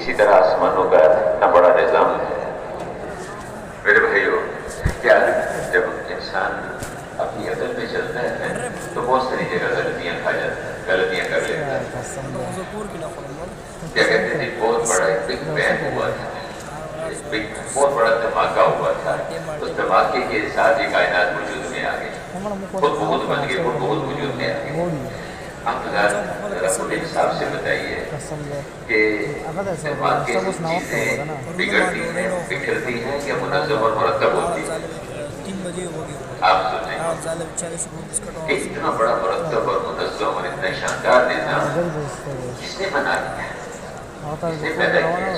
اسی طرح آسمانوں کا اتنا بڑا نظام ہے. میرے بھائیو، کیا جب انسان اپنی عدل میں چلتا ہے تو بہت ساری جگہ غلطیاں کھا جاتا ہے، غلطیاں کر لیتا ہے. کیا کہتے تھے، بہت بڑا ایک بگ بینگ ہوا تھا، بہت بڑا دھماکہ ہوا تھا. اس دھماکے کے ساتھ یہ کائنات وجود میں آ گئی، خود بہت بن گئی، خود بہت وجود میں آ گئی. آپ ذرا خود انصاف سے بتائیے کہ دھماکے سے چیزیں بگڑتی ہیں، بکھرتی ہیں یا منظم اور مرتب ہوتی ہیں؟ آپ سنیں کہ اتنا بڑا مرتب اور منظم اور اتنا شاندار نظام کس نے بنا دیا، کس نے پیدا کیا؟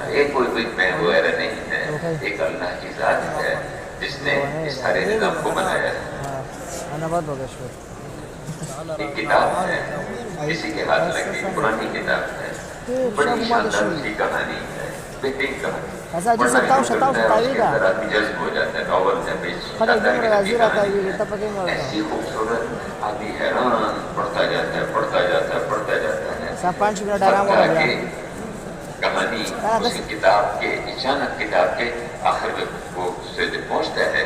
ایک کوئی بگ بینگ وغیرہ نہیں ہے، ایک اللہ کی ذات ہے جس نے اس سارے نظام کو بنایا ہے. ایک کتاب ہے، کسی کے ہاتھ لگی، پرانی کتاب ہے، بڑی شاندار اس کی کہانی ہے، بہترین کہانی. پڑھنا شروع کرتا ہے اس کے اندر آدمی جذب ہو جاتا ہے. ناول ہے، بے شاندار قسم کی کہانی ہے، ایسی خوبصورت، آدمی حیران، پڑھتا جاتا ہے، پڑھتا جاتا ہے، پڑھتا جاتا ہے. حتیٰ کہ کہانی اس کی کتاب کے اچانک کتاب کے آخر میں وہ سے پہنچتا ہے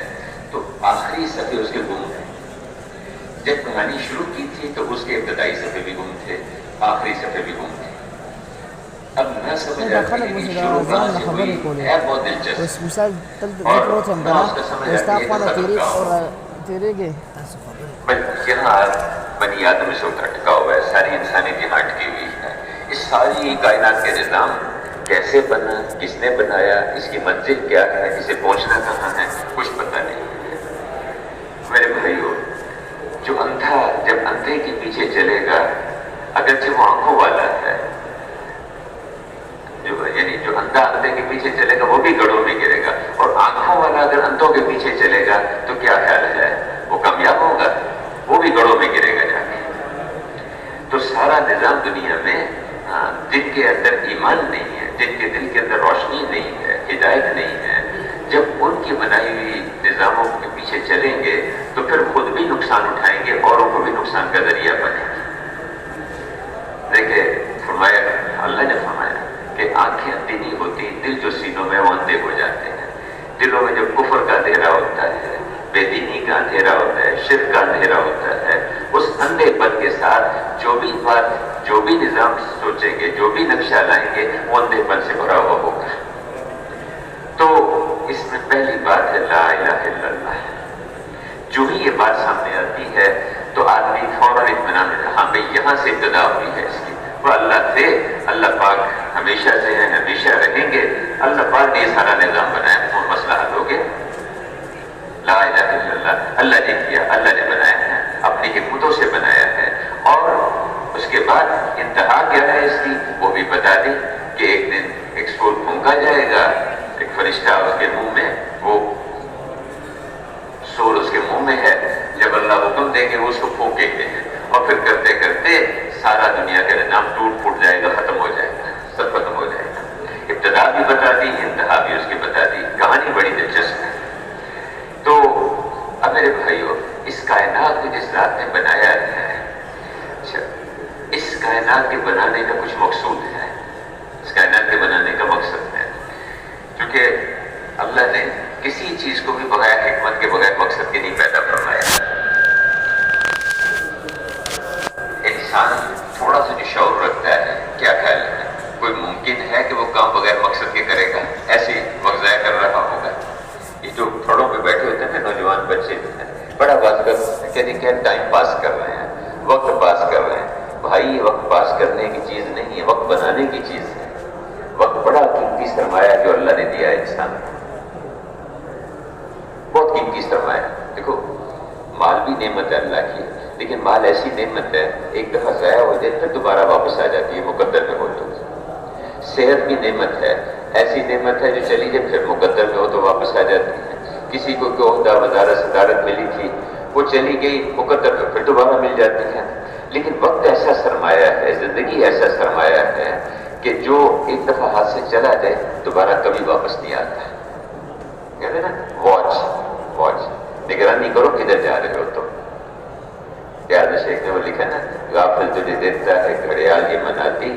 تو آخری صفحے اس کے گم ہیں. جب کہانی شروع کی تھی تو اس کے ابتدائی صفحے بھی گم تھے، آخری صفحے بھی گم تھے. اب نہ سمجھ آتی ہے کہ شروع کہاں سے ہوئی ہے، بہت دلچسپ. اور نہ اس کا سمجھ آتی ہے کہ ختم کہاں ہو. یہاں بنی آدم سے اٹکا ہوا ہے، ساری انسانیت یہاں اٹکی ہوئی ہے. اس ساری کائنات کے نظام کیسے بنا، کس نے بنایا، اس کی منزل کیا ہے، اسے پہنچنا کہاں ہے، کچھ پتہ نہیں ہے. میرے بھائیو، جو اندھا جب اندھے کے پیچھے چلے گا، اگرچہ وہ آنکھوں والا ہے، یعنی جو اندھا اندھے کے پیچھے چلے گا وہ بھی گڑھوں میں گرے گا، اور آنکھوں والا اگر اندھوں کے پیچھے چلے گا تو کیا خیال ہے، وہ کامیاب ہوگا، وہ بھی گڑھوں میں گرے گا جا کے. تو سارا نظام دنیا میں جن کے اندر ایمان نہیں ہے، جن کے دل کے اندر روشنی نہیں ہے، ہدایت نہیں ہے، جب ان کی بنائی ہوئی نظاموں کے پیچھے چلیں گے تو پھر خود بھی نقصان اٹھائیں گے، اوروں کو بھی نقصان کا ذریعہ بنیں گے. دیکھیں، فرمایا اللہ نے فرمایا کہ آنکھیں اندھی نہیں ہوتی، دل جو سینوں میں وہ اندھے ہو جاتے ہیں. دلوں میں جب کفر کا اندھیرا ہوتا ہے، بے دینی کا اندھیرا ہوتا ہے، شرک کا اندھیرا ہوتا ہے، اس اندھے پن کے ساتھ جو بھی بات، جو بھی نظام سوچیں گے، جو بھی نقشہ لائیں گے، وہ اندھے پن سے بھرا ہوا ہوگا. تو اس میں پہلی بات ہے لا الہ الا اللہ. جو ہی یہ بات سامنے آتی ہے تو آدمی فوراً اطمینان دیتا ہے، ہاں بھائی یہاں سے ابتدا ہوئی ہے اس کی، وہ اللہ تھے، اللہ پاک ہمیشہ سے ہیں، ہمیشہ رہیں گے، اللہ پاک نے یہ سارا نظام بنایا، وہ مسئلہ حل ہو گیا. لا الہ الا اللہ، اللہ نے کیا، اللہ نے بنایا ہے، اپنی حکمتوں سے بنایا ہے. اور اس کے بعد انتہا کیا ہے اس کی وہ بھی بتا دی کہ ایک دن ایک سور پھونکا جائے گا، ایک فرشتہ اس کے منہ میں، وہ سور اس کے منہ میں ہے، جب اللہ حکم دیں گے وہ اس کو پھونکیں گے، اور پھر کرتے کرتے سارا دنیا کا نظام ٹوٹ پھوٹ جائے گا، ختم ہو جائے گا، سب ختم ہو جائے گا. ابتدا بھی بتا دی، انتہا بھی اس کی بتا دی. کہانی بڑی دلچسپ ہے. تو اب میرے بھائیو، اس کائنات کو جس ذات نے بنایا ہے، اچھا، اس کائنات کے بنانے کا کچھ مقصود ہے، اس کائنات کے بنانے کا مقصد ہے. کیونکہ اللہ نے کسی چیز کو بھی بغیر حکمت کے، بغیر مقصد کے نہیں پیدا فرمایا. انسان تھوڑا سا جو شعور رکھتا ہے، کیا خیال ہے، کوئی ممکن ہے کہ وہ کام بغیر مقصد کے کرے گا، ایسے وقت ضائع کر رہا ہوگا؟ یہ جو پھڑوں پہ بیٹھے ہوتے ہیں نوجوان بچے جو ہیں، بڑا بات کر ٹائم پاس کر رہے ہیں، وقت پاس کر رہے ہیں. بھائی یہ وقت پاس کرنے کی چیز نہیں ہے، وقت بنانے کی چیز ہے. وقت بڑا قیمتی سرمایہ جو اللہ نے دیا ہے انسان کو، بہت قیمتی سرمایہ. دیکھو، مال بھی نعمت ہے اللہ کی، لیکن مال ایسی نعمت ہے ایک دفعہ ضائع ہو جائے پھر دوبارہ واپس آ جاتی ہے، مقدر میں ہو تو. صحت بھی نعمت ہے، ایسی نعمت ہے جو چلی جائے پھر مقدر میں ہو تو واپس آ جاتی ہے. کسی کو کوئی عہدہ، وزارت، صدارت ملی تھی، وہ چلی گئی، مقدر میں پھر دوبارہ مل جاتی ہے. لیکن وقت ایسا سرمایہ ہے، زندگی ایسا سرمایہ ہے کہ جو ایک دفعہ ہاتھ سے چلا جائے دوبارہ کبھی واپس نہیں آتا. کہتے ہیں نا، واچ نگرانی کرو کدھر جا رہے ہو. تو یاد شیخ نے وہ لکھا نا، غافل تجھے دیکھتا ہے گھڑیال یہ مناتی،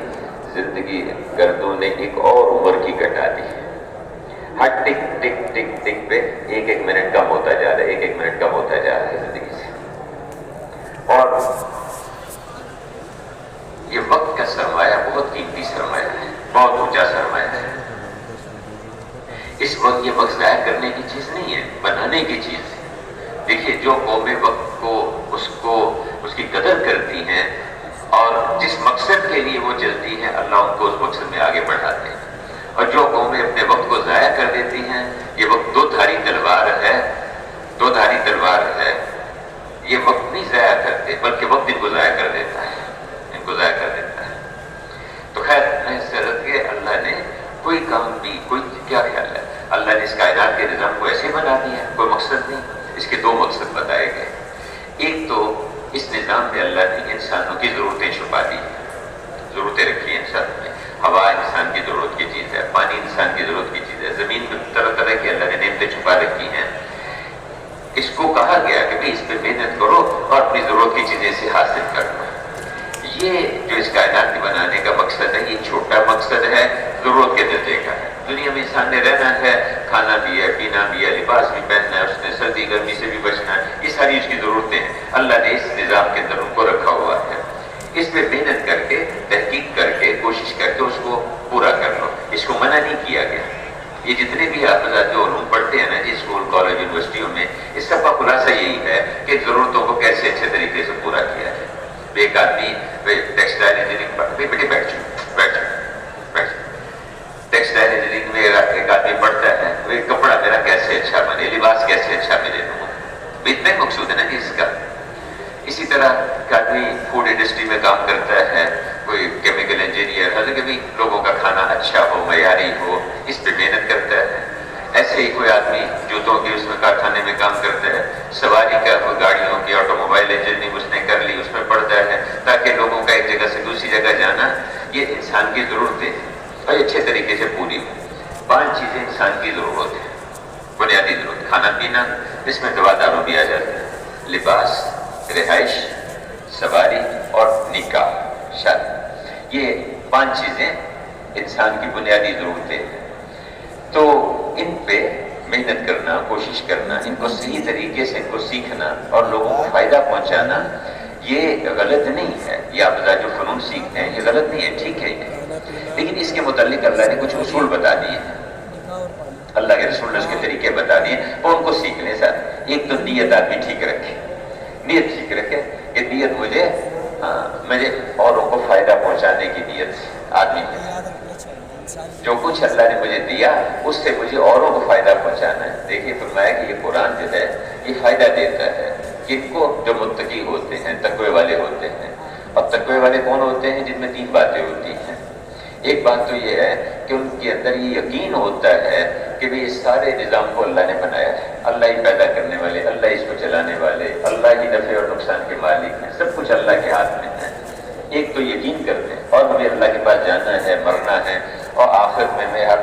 زندگی گردوں نے ایک اور عمر کی گھٹا دی ہے. ہر ٹک ٹک ٹک ٹک پہ ایک ایک منٹ کم ہوتا جا رہا ہے، ایک ایک منٹ کم ہوتا جا رہا ہے زندگی سے. اور یہ وقت کا سرمایہ بہت قیمتی سرمایہ ہے، بہت اونچا سرمایہ ہے. اس وقت یہ وقت ضائع کرنے کی چیز نہیں ہے، بنانے کی چیز ہے. دیکھیے جو قومیں وقت کو اس کی قدر کرتی ہیں اور جس مقصد کے لیے وہ چلتی ہیں، اللہ ان کو اس مقصد میں آگے بڑھاتے ہیں. اور جو قومیں اپنے وقت کو ضائع کر دیتی ہیں، یہ وقت دو دھاری تلوار ہے، دو دھاری تلوار ہے. یہ وقت نہیں ضائع کرتے بلکہ وقت ان کو ضائع کر دیتا ہے، ان کو ضائع کر دیتا ہے. تو خیر میں اس سے رد کے اللہ نے کوئی کام بھی، کوئی کیا خیال ہے، اللہ نے اس کائنات کے نظام کو ایسے بنا دیا، کوئی مقصد نہیں. اس کے دو مقصد بتائے گئے. ایک تو اس نظام میں اللہ نے انسانوں کی ضرورتیں چھپا دی ہیں، ضرورتیں رکھی ہیں انسان میں. ہوا انسان کی ضرورت کی چیز ہے، پانی انسان کی ضرورت کی چیز ہے، زمین میں طرح طرح کی اللہ نے نعمتیں چھپا رکھی ہیں. اس کو کہا گیا کہ بھئی اس پہ محنت کرو اور اپنی ضرورت کی چیزیں سے حاصل کر لو. یہ جو اس کائنات کے بنانے کا مقصد ہے، یہ چھوٹا مقصد ہے، ضرورت کے درجے کا ہے. دنیا میں انسان نے رہنا ہے، کھانا بھی ہے، پینا بھی ہے، لباس بھی پہننا ہے، اس نے سردی گرمی سے بھی بچنا ہے. یہ ساری اس کی ضرورتیں ہیں، اللہ نے اس نظام کے اندر ان کو رکھا ہوا ہے. اس پہ محنت کر کے، تحقیق کر کے، کوشش کر کے اس کو پورا کر لو. اس کو منع نہیں کیا گیا. یہ جتنے بھی آپ جو علوم پڑھتے ہیں نا جی اسکول کالج یونیورسٹیوں میں، اس سب کا خلاصہ یہی ہے کہ ضرورتوں کو کیسے اچھے طریقے سے پورا کیا جائے. ایک آدمی ٹیکسٹائل انجینئرنگ بیٹھ ٹیکسٹائل انجینئرنگ میں ایک آدمی پڑھتا ہے، وہ کپڑا میرا کیسے اچھا بنے، لباس کیسے اچھا ملے لوگوں کو، اتنا ہی مقصود ہے نا جی اس کا. اسی طرح کہ آدمی فوڈ انڈسٹری میں کام کرتا ہے، کوئی کیمیکل انجینئر، حالانکہ بھی لوگوں کا کھانا اچھا ہو، معیاری ہو، اس پہ محنت کرتا ہے. ایسے ہی کوئی آدمی جوتوں کے اس میں کارخانے میں کام کرتا ہے، سواری کا گاڑیوں کی آٹو موبائل انجینئرنگ اس نے کر لی، اس میں پڑھتا ہے تاکہ لوگوں کا ایک جگہ سے دوسری جگہ جانا، یہ انسان کی ضرورتیں اور اچھے طریقے سے پوری ہو. 5 چیزیں انسان کی ضرورت ہے، بنیادی ضرورت. کھانا پینا، اس میں دوا دارو بھی آ جاتا ہے، لباس، رہائش، سواری اور نکاح، شادی. یہ 5 چیزیں انسان کی بنیادی ضرورتیں ہیں. تو ان پہ محنت کرنا، کوشش کرنا، ان کو صحیح طریقے سے ان کو سیکھنا اور لوگوں کو فائدہ پہنچانا، یہ غلط نہیں ہے. یہ آپ جو فنون سیکھتے ہیں یہ غلط نہیں ہے، ٹھیک ہے یہ. لیکن اس کے متعلق اللہ نے کچھ اصول بتا دیے ہیں، اللہ کے رسول نے اس کے طریقے بتا دیے اور ان کو سیکھنے ساتھ. ایک تو نیت آدمی ٹھیک رکھے، نیت ٹھیک رکھے کہ نیت مجھے اوروں کو فائدہ پہنچانے کی نیت سے آدمی ہے. جو کچھ اللہ نے مجھے دیا اس سے مجھے اوروں کو فائدہ پہنچانا ہے. دیکھیے فرمایا کہ یہ قرآن جو ہے یہ فائدہ دیتا ہے کن کو؟ جو متقی ہوتے ہیں، تقوی والے ہوتے ہیں. اور تقوی والے کون ہوتے ہیں؟ جن میں 3 باتیں ہوتی ہیں. ایک بات تو یہ ہے کہ ان کے اندر یہ یقین ہوتا ہے کہ بھی اس سارے نظام کو اللہ نے بنایا ہے، اللہ ہی پیدا کرنے والے، اللہ ہی اس کو چلانے والے، اللہ ہی نفع اور نقصان کے مالک ہیں، سب کچھ اللہ کے ہاتھ میں ہے. ایک تو یقین کرتے ہیں اور ہمیں اللہ کے پاس جانا ہے، مرنا ہے اور آخر میں ہر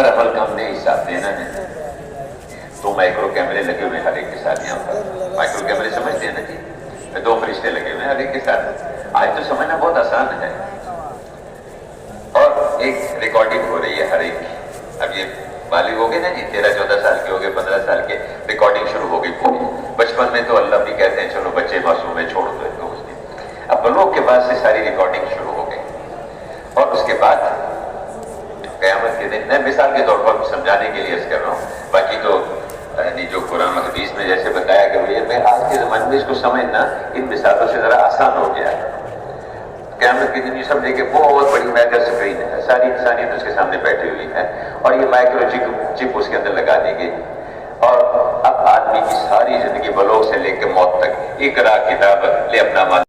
عمل کا ہم نے حساب دینا ہے. 2 مائکرو کیمرے لگے ہوئے ہر ایک کے ساتھ. یہاں پر مائکرو کیمرے سمجھتے ہیں نا جی، 2 فرشتے لگے ہوئے ہر ایک کے ساتھ. آج تو سمجھنا بہت آسان ہے. اور ایک ریکارڈنگ ہو رہی ہے ہر ایک کی. اب یہ بالغ ہو گئے نا جی، 13-14 سال کے ہو گئے، 15 سال کے، ریکارڈنگ شروع ہو گئی پوری. بچپن میں تو اللہ بھی کہتے ہیں چلو بچے معصوم ہیں، چھوڑ دو ان کو. اب بلوغ کے بعد سے ساری ریکارڈنگ شروع ہو گئی. اور اس کے بعد قیامت کے دن، میں مثال کے طور پر سمجھانے کے لیے عرض کر رہا ہوں، باقی تو جو قرآن و حدیث میں جیسے بتایا کہ میں آج کے زمانے میں اس کو سمجھنا ان مثالوں سے ذرا آسان ہو گیا ہے. قیامت کے دن یہ سمجھے کہ بہت بڑی میگا اسکرین ہے، ساری انسانیت اس کے سامنے بیٹھی ہوئی ہے اور یہ مائکرو چپ اس کے اندر لگا دی گئی. اور اب آدمی کی ساری زندگی بلوغ سے لے کے موت تک، اقرا کتاب لے اپنا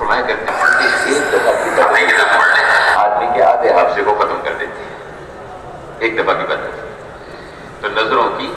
فرمایا کرتے ہیں کہ ایک دفعہ کی بدت آدمی کے آدھے حافظے کو ختم کر دیتی ہے، ایک دفعہ کی بدت۔ تو نظروں کی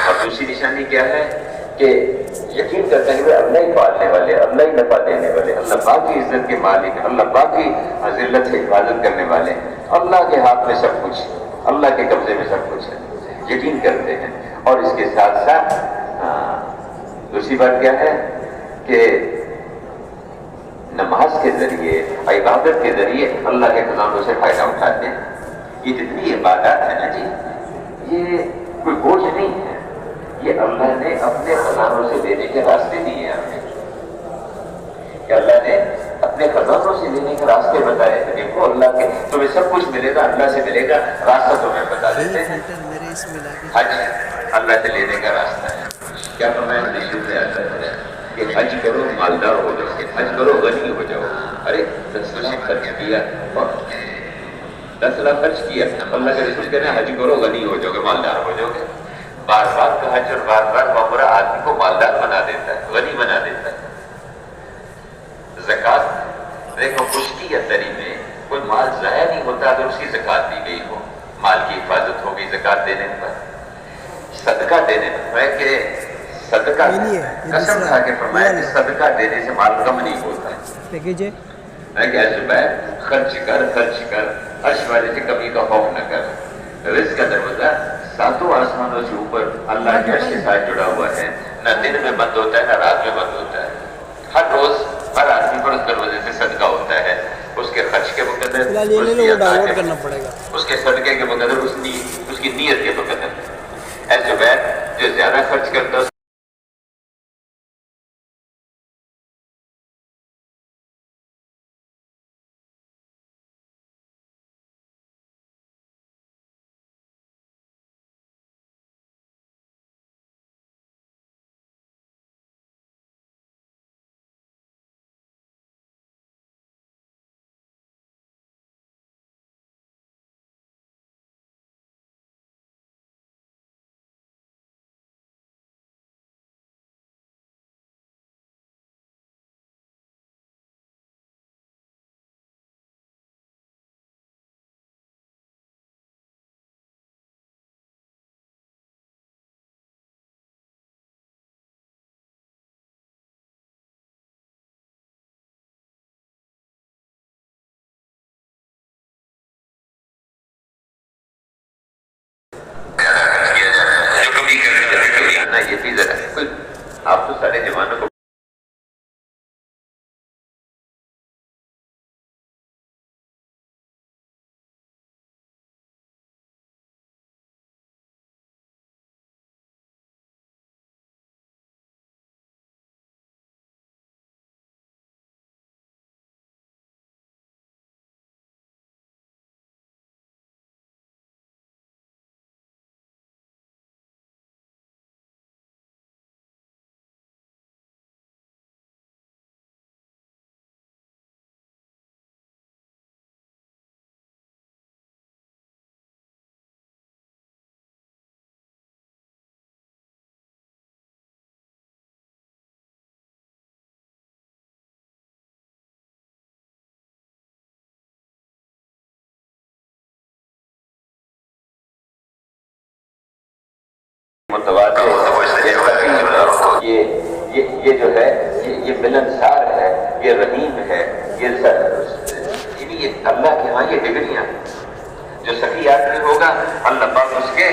اور دوسری نشانی کیا ہے کہ یقین کرتے ہیں کہ اللہ ہی پالنے والے، اللہ ہی نفع دینے والے، اللہ پاک کی عزت کے مالک، اللہ پاک کی ذلت سے حفاظت کرنے والے، اللہ کے ہاتھ میں سب کچھ، اللہ کے قبضے میں سب کچھ ہے، یقین کرتے ہیں۔ اور اس کے ساتھ ساتھ دوسری بات کیا ہے کہ نماز کے ذریعے، عبادت کے ذریعے اللہ کے خزانوں سے فائدہ اٹھاتے ہیں۔ یہ جتنی عبادات ہے نا جی، یہ کوئی بوجھ نہیں ہے، یہ اللہ نے اپنے خزانوں سے لینے کے راستے دیے ہیں ہمیں، کہ اللہ نے اپنے خزانوں سے لینے کے راستے بتائے ہیں۔ دیکھو اللہ کے تمہیں سب کچھ ملے گا، اللہ سے ملے گا، راستہ تمہیں بتا دیتے ہیں۔ حج اللہ سے لینے کا راستہ ہے۔ کیا فرمایا نشید سے آتا ہے کہ حج کرو مالدار ہو جاؤ، حج کرو غنی ہو جاؤ۔ ارے 10 لاکھ خرچ کیا، 10 لاکھ خرچ کیا، اللہ کے رسول کہتے ہیں حج کرو غنی ہو جاؤ گے، مالدار ہو جاؤ گے۔ بار بار کا حج اور بار بار عمرہ آدمی کو مالدار بنا دیتا ہے، غنی بنا دیتا ہے۔ زکوٰۃ دیکھو کشتی یا تری میں کوئی مال ضائع نہیں ہوتا اگر اس کی زکوٰۃ دی گئی ہو، مال کی حفاظت ہوگی زکوٰۃ دینے پر، صدقہ دینے پر۔ ہے کہ صدقہ قسم کھا کے فرمایا کہ صدقہ دینے سے مال کم نہیں ہوتا ہے کہ خرچ کر خرچ کر، عرش والے سے کمی کا خوف نہ کر۔ رزق کا دروازہ 7 آسمانوں سے اوپر اللہ کے عرش کے ساتھ جڑا ہوا ہے، نہ دن میں بند ہوتا ہے نہ رات میں بند ہوتا ہے۔ ہر روز ہر آدمی پر اس دروازے سے صدقہ ہوتا ہے، اس کے خرچ کے بقدر، اس کے صدقے کے بقدر، اس کی نیت کے بقدر۔ ایسے بیر جو زیادہ خرچ کرتا ہے یہ بھی ذرا کوئی آپ تو سارے جوانوں کو یہ جو ہے یہ ملنسار ہے، یہ رحیم ہے، یہ اللہ کے ہاں یہ ڈگریاں جو سخی آدمی ہوگا اللہ پاک اس کے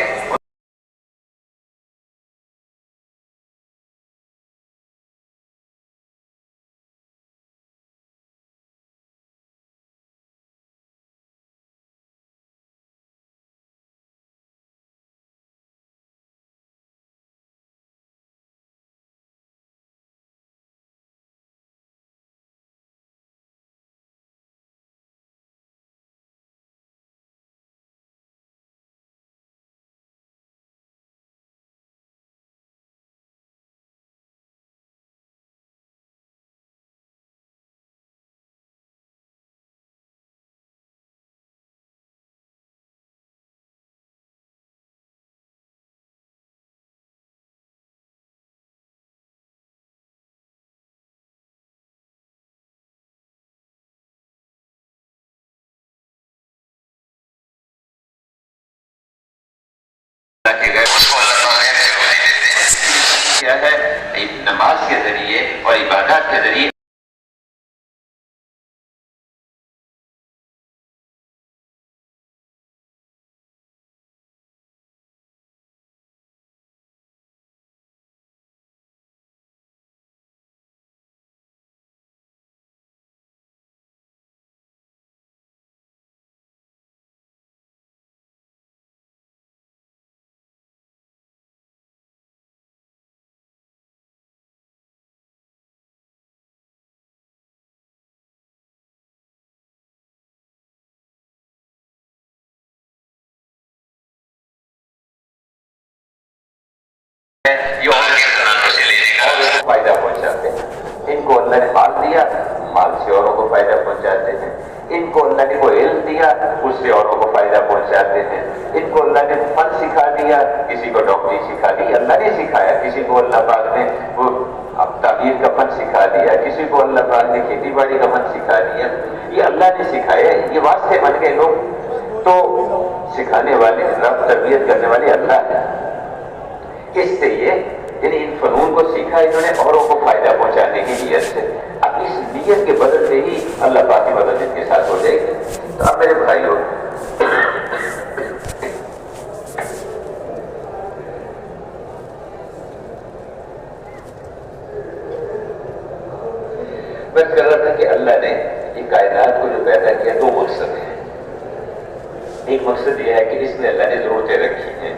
کیا ہے نماز کے ذریعے اور عبادات کے ذریعے یہ اور فائدہ پہنچاتے ہیں. ان کو اللہ نے مال دیا، مال سے اوروں کو فائدہ پہنچاتے ہیں. ان کو اللہ نے وہ علم دیا، اس سے اوروں کو فائدہ پہنچاتے ہیں. ان کو اللہ نے فن سکھا دیا، کسی کو ڈاکٹری سکھا دی، اللہ نے سکھایا. کسی کو اللہ پاک نے وہ تعبیر کا فن سکھا دیا، کسی کو اللہ پاک نے کھیتی باڑی کا فن سکھا دیا. یہ اللہ نے سکھایا، یہ واسطے بن گئے لوگ. تو سکھانے والے، رب تربیت کرنے والے اللہ ہے. اس سے یہ یعنی ان فنون کو سیکھا انہوں نے اوروں کو فائدہ پہنچانے کی نیت سے. اب اس نیت کے بدل سے ہی اللہ پاک کی مدد ان کے ساتھ ہو جائے گی. تو اب میرے بھائیوں، میں کہہ رہا تھا کہ اللہ نے یہ کائنات کو جو پیدا کیا دو مقصد ہیں. ایک مقصد یہ ہے کہ اس میں اللہ نے ضرورتیں رکھی ہیں.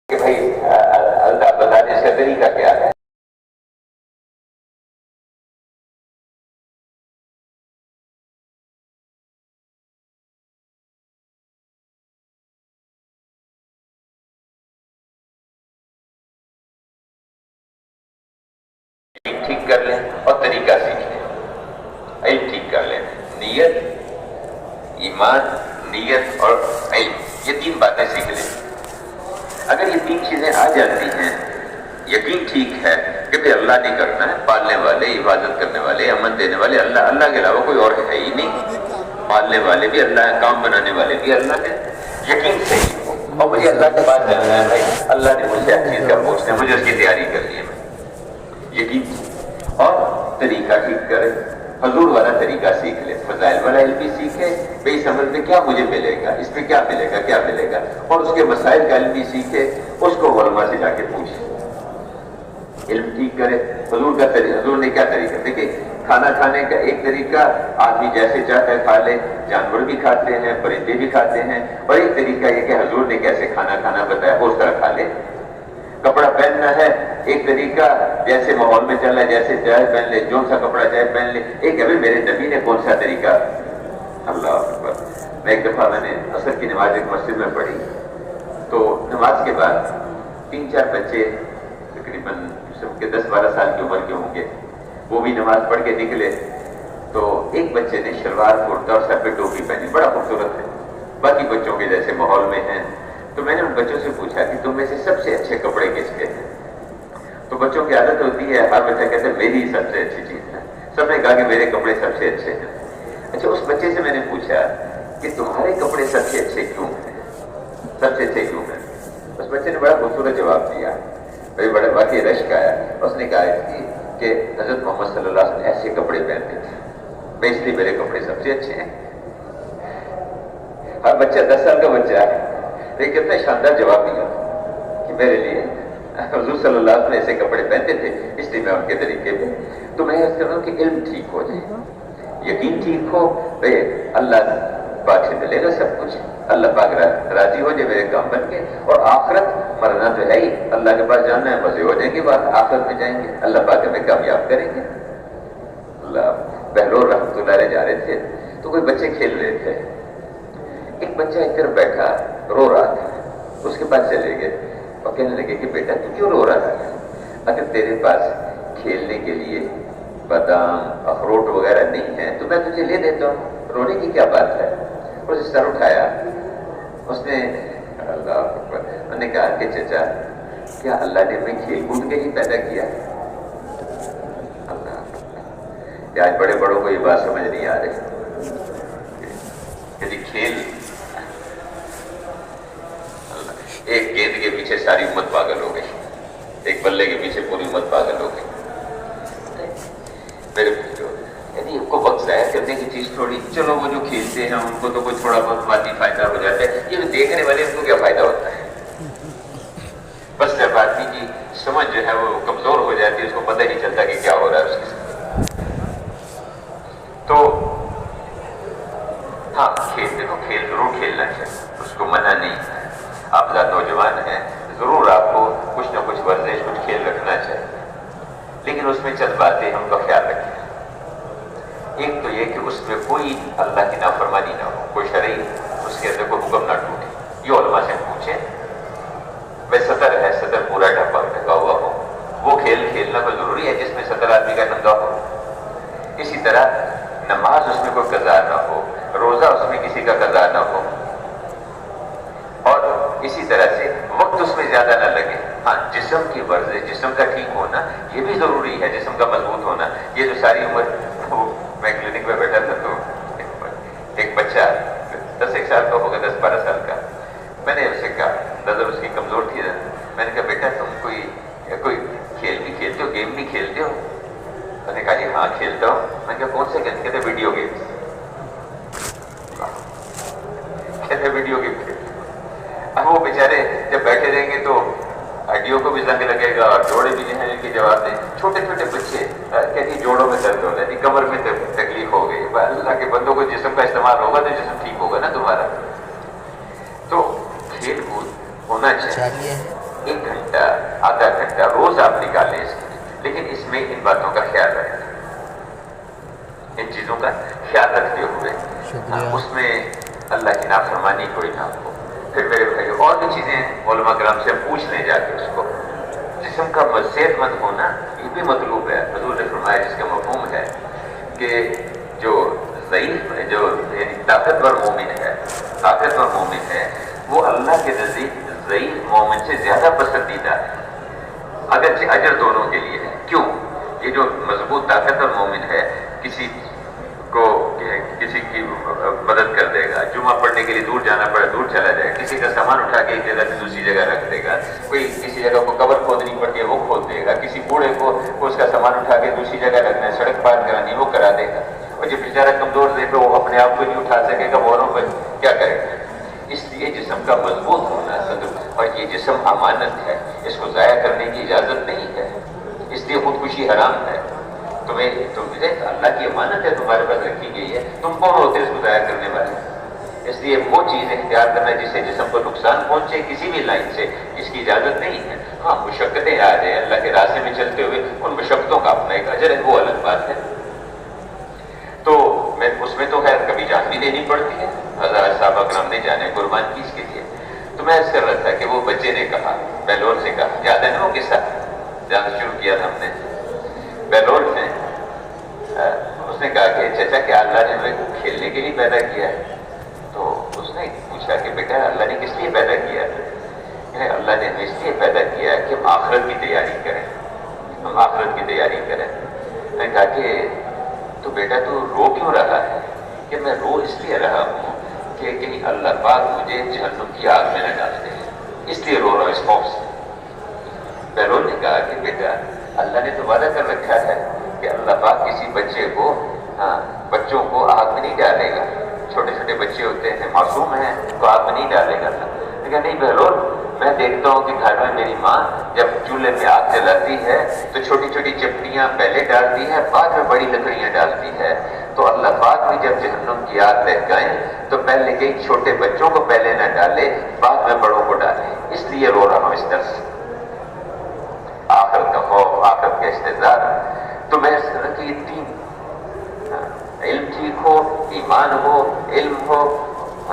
کہ بھائی اللہ بتانے اس کا طریقہ کیا ہے. ٹھیک کر لیں اور طریقہ سیکھ لیں. علم ٹھیک کر لیں. نیت، ایمان، نیت اور علم، یہ تین باتیں سیکھ لیں. اگر یہ تین چیزیں آ جاتی ہیں، یقین ٹھیک ہے کہ بھائی اللہ نہیں کرنا ہے. پالنے والے، عبادت کرنے والے، امن دینے والے اللہ، اللہ کے علاوہ کوئی اور ہے ہی نہیں. پالنے والے بھی اللہ ہے، کام بنانے والے بھی اللہ ہے. یقین صحیح ہو اور مجھے اللہ کے پاس جانا ہے. بھائی اللہ نے مجھ سے ہر چیز کا پوچھنا ہے، مجھے اس کی تیاری کرنی ہے. یقین اور طریقہ ٹھیک کرے. حضور والا طریقہ سیکھ لے، فضائل والا علم بھی سیکھے. بھئی سمجھ میں کیا مجھے ملے گا، اس پہ کیا ملے گا، کیا ملے گا. اور اس کے مسائل کا علم بھی سیکھے، اس کو علماء سے جا کے پوچھے. علم ٹھیک کرے. حضور کا طریقہ، حضور نے کیا طریقہ دیکھیں. کھانا کھانے کا ایک طریقہ آدمی جیسے چاہتا ہے کھا لے، جانور بھی کھاتے ہیں، پرندے بھی کھاتے ہیں. اور ایک طریقہ یہ کہ حضور نے کیسے کھانا کھانا بتایا، اس طرح کھا لے. کپڑا پہننا ہے ایک طریقہ، جیسے ماحول میں چل رہا ہے، جیسے چاہے پہن لے، جو سا کپڑا چاہے پہن لے. ایک ابھی میرے نبی نے کون سا طریقہ. اللہ اکبر. میں ایک دفعہ میں نے عصر کی نماز ایک مسجد میں پڑھی. تو نماز کے بعد 3-4 بچے تقریباً 10-12 سال کی عمر کے ہوں گے، وہ بھی نماز پڑھ کے نکلے. تو ایک بچے نے شلوار کرتا اور سر پہ ٹوپی پہنی، بڑا خوبصورت ہے، باقی بچوں کے جیسے ماحول میں ہیں. تو میں نے ان بچوں سے پوچھا کہ تم میں سے سب سے اچھے کپڑے کس کے ہیں. تو بچوں کی عادت ہوتی ہے، ہر بچہ کہتا ہے میری سب سے اچھی چیز ہے، سب نے کہا کہ میرے کپڑے سب سے اچھے ہیں۔ اچھا اس بچے سے میں نے پوچھا کہ تمہارے کپڑے سب سے اچھے کیوں ہیں، سب سے اچھے کیوں ہیں؟ اس بچے نے بڑا خوبصورت جواب دیا، میرے بڑے واقعی رشک آیا۔ اس نے کہا کہ حضرت محمد صلی اللہ علیہ وسلم ایسے کپڑے پہنتے تھے، میں اس لیے میرے کپڑے سب سے اچھے ہیں۔ ہر بچہ 10 سال کا بچہ ہے لیکن کتنا شاندار جواب دیا کہ میرے لیے حضور صلی اللہ علیہ وسلم ایسے کپڑے پہنتے تھے اس لیے میں ان کے طریقے پہ۔ تو میں یہ کہہ رہا ہوں کہ علم ٹھیک ہو جائے، یقین ٹھیک ہو، اللہ پاک سے ملے گا سب کچھ، اللہ پاک راضی ہو جائے میرے کام بن کے، اور آخرت مرنا تو ہے ہی، اللہ کے پاس جانا ہے، مزے ہو جائیں گے، بعد آخرت میں جائیں گے، اللہ پاک ہمیں کامیاب کریں گے۔ اللہ بہلول رحمۃ اللہ علیہ جا رہے تھے تو کوئی بچے کھیل رہے تھے، ایک بچہ ایک طرف بیٹھا رو رہا تھا، اس کے پاس چلے گئے اور کہنے لگے کہ بیٹا تو کیوں رو رہا ہے؟ اگر تیرے پاس کھیلنے کے لیے بادام اخروٹ وغیرہ نہیں ہے تو میں تجھے لے دیتا ہوں، رونے کی کیا بات ہے؟ اس نے سر اٹھایا، اس نے اللہ اکبر، انہوں نے کہا کہ چچا کیا اللہ نے ہمیں کھیل کود کے ہی پیدا کیا؟ اللہ اکبر، آج بڑے بڑوں کو یہ بات سمجھ نہیں آ رہی کہ کھیل، ایک گیند کے پیچھے ساری امت پاگل ہو گئی، ایک بلے کے پیچھے پوری امت پاگل ہو گئی۔ میرے یعنی ان کو وقت ضائع کرنے کی چیز تھوڑی، چلو وہ جو کھیلتے ہیں ان کو تو کوئی تھوڑا بہت مادی فائدہ ہو جاتا ہے، یہ دیکھنے والے ان کو کیا فائدہ ہوتا ہے؟ بس جب آدمی کی سمجھ جو ہے وہ کمزور ہو جاتی ہے، اس کو پتہ نہیں چلتا کہ کیا ہو رہا ہے اس کے ساتھ۔ تو ہاں کھیلتے تو کھیل ضرور کھیلنا چاہیے، اس کو منع نہیں ہے۔ آپ ذات نوجوان ہیں، ضرور آپ کو کچھ نہ کچھ ورزش، کچھ کھیل رکھنا چاہیے، لیکن اس میں چند باتیں ہم کا خیال رکھیں۔ ایک تو یہ کہ اس میں کوئی اللہ کی نافرمانی نہ ہو، کوئی شرعی اس کے اندر کوئی حکم نہ ٹوٹے۔ یہ علماء سے پوچھیں، میں سطر ہے، سطر پورا ڈھکا ہوا ہو، وہ کھیل کھیلنا کوئی ضروری ہے جس میں سطر آدمی کا ننگا ہو؟ اسی طرح نماز اس میں کوئی قضا نہ ہو، روزہ اس میں کسی کا قضا نہ ہو، اور اسی طرح سے وقت اس میں زیادہ نہ لگے۔ ہاں جسم کی ورزش، جسم کا ٹھیک ہونا یہ بھی ضروری ہے، جسم کا مضبوط ہونا۔ یہ جو ساری عمر میں کلینک میں بیٹھا تھا تو ایک بچہ 10 سال کا ہوگا، 10-12 سال کا، میں نے اسے کہا، نظر اس کی کمزور تھی، میں نے کہا بیٹا تم کوئی کھیل بھی کھیلتے ہو، گیم بھی کھیلتے ہو؟ میں نے کہا جی ہاں کھیلتا ہوں۔ میں نے کہا کون سے کہتے ہیں ویڈیو گیمز، کہتے ویڈیو گیم کھیلتے۔ اب وہ بیچارے جب بیٹھے رہیں گے تو ہڈیوں کو بھی زنگ لگے گا اور جوڑے بھی جو ہیں ان کے جواب دیں۔ چھوٹے چھوٹے بچے کہتی جوڑوں میں درد ہوتا ہے، کمر میں تکلیف ہو گئی، اللہ کے بندوں کو جسم کا استعمال ہوگا تو جسم ٹھیک ہوگا نا تمہارا۔ تو کھیل کود ہونا چاہیے، 1 گھنٹہ آدھا گھنٹہ روز آپ نکالیں اس کے لیے، لیکن اس میں ان باتوں کا خیال رکھیں، ان چیزوں کا خیال رکھتے ہوئے اس میں اللہ کی نافرمانی کوئی نہ ہو۔ پھر میرے بھائی اور بھی چیزیں علماء کرام سے پوچھ لیں جا کے، اس کو جسم کا صحت مند ہونا یہ بھی مطلوب ہے۔ حضور نے فرمایا جس کا مفہوم ہے کہ جو ضعیف ہے، جو یعنی طاقتور مومن ہے وہ اللہ کے نزدیک ضعیف مومن سے زیادہ پسندیدہ ہے، اگرچہ اجر دونوں کے لیے ہے۔ کیوں؟ یہ جو مضبوط طاقتور مومن ہے کسی کی مدد کر دے گا، جمعہ پڑھنے کے لیے دور جانا پڑے دور چلا جائے، کسی کا سامان اٹھا کے ایک جگہ سے دوسری جگہ رکھ دے گا، کوئی کسی جگہ کو قبر کھودنی پڑتی ہے وہ کھود دے گا، کسی بوڑھے کو اس کا سامان اٹھا کے دوسری جگہ رکھنا ہے، سڑک پار کرانی وہ کرا دے گا، اور جو بیچارہ کمزور دیکھ وہ اپنے آپ کو نہیں اٹھا سکے گا، اوروں پر کیا کرے گا؟ اس لیے جسم کا مضبوط ہونا اور یہ جسم امانت ہے، اس کو ضائع کرنے کی اجازت نہیں ہے، اس لیے خودکشی حرام ہے۔ تم اللہ کی امانت ہے تمہارے پاس رکھی گئی ہے، تم کون ہوتے اس کو ضائع کرنے والے؟ اس لیے وہ چیز اختیار کرنا جس سے جسم کو نقصان پہنچے کسی بھی لائن سے، اس کی اجازت نہیں ہے۔ ہاں مشقتیں آ جائیں، اللہ کے راستے میں چلتے ہوئے ان مشقتوں کا اپنا ایک اجر ہے، وہ الگ بات ہے۔ تو اس میں تو خیر کبھی جان بھی دینی پڑتی ہے، ہزار صحابہ کرام نے جانے قربان کی اس کے لیے۔ تو میں ایسا کر رہا تھا کہ وہ بچے نے کہا، بہلول سے کہا، یاد ہے نا وہ قصہ جہاں شروع کیا تھا ہم نے، بہلول نے اس نے کہا کہ چچا کیا اللہ نے ہمیں کھیلنے کے لیے پیدا کیا ہے؟ تو اس نے پوچھا کہ بیٹا اللہ نے کس لیے پیدا کیا ہے؟ اللہ نے ہمیں اس لیے پیدا کیا ہے کہ ہم آخرت کی تیاری کریں، ہم آخرت کی تیاری کریں. میں نے کہا کہ تو بیٹا تو رو کیوں رہا ہے؟ کہ میں رو اس لیے رہا ہوں کہ کہیں اللہ پاک مجھے جہنم کی آگ میں نہ ڈال دے، اس لیے رو رہا ہوں اس خوف سے. بہلول نے کہا کہ بیٹا اللہ نے تو وعدہ کر رکھا ہے کہ اللہ پاک کسی بچوں کو آگ میں نہیں ڈالے گا. چھوٹے چھوٹے بچے ہوتے ہیں، معصوم ہیں، تو آگ میں نہیں ڈالے گا. لیکن نہیں بہلول، میں دیکھتا ہوں کہ گھر میں میری ماں جب چولہے میں آگ جلاتی ہے تو چھوٹی چھوٹی چپٹیاں پہلے ڈالتی ہے، بعد میں بڑی لکڑیاں ڈالتی ہے. تو اللہ پاک بھی جب جہنم کی آگ لہکائیں تو پہلے کئی چھوٹے بچوں کو پہلے نہ ڈالے، بعد میں بڑوں کو ڈالے. اس لیے رو رہا ہوں اس طرح سے. آخرت کا خوف، آخرت کا استحضار. تو میں سمجھتا کہ یہ تین، علم ٹھیک ہو، ایمان ہو، علم ہو،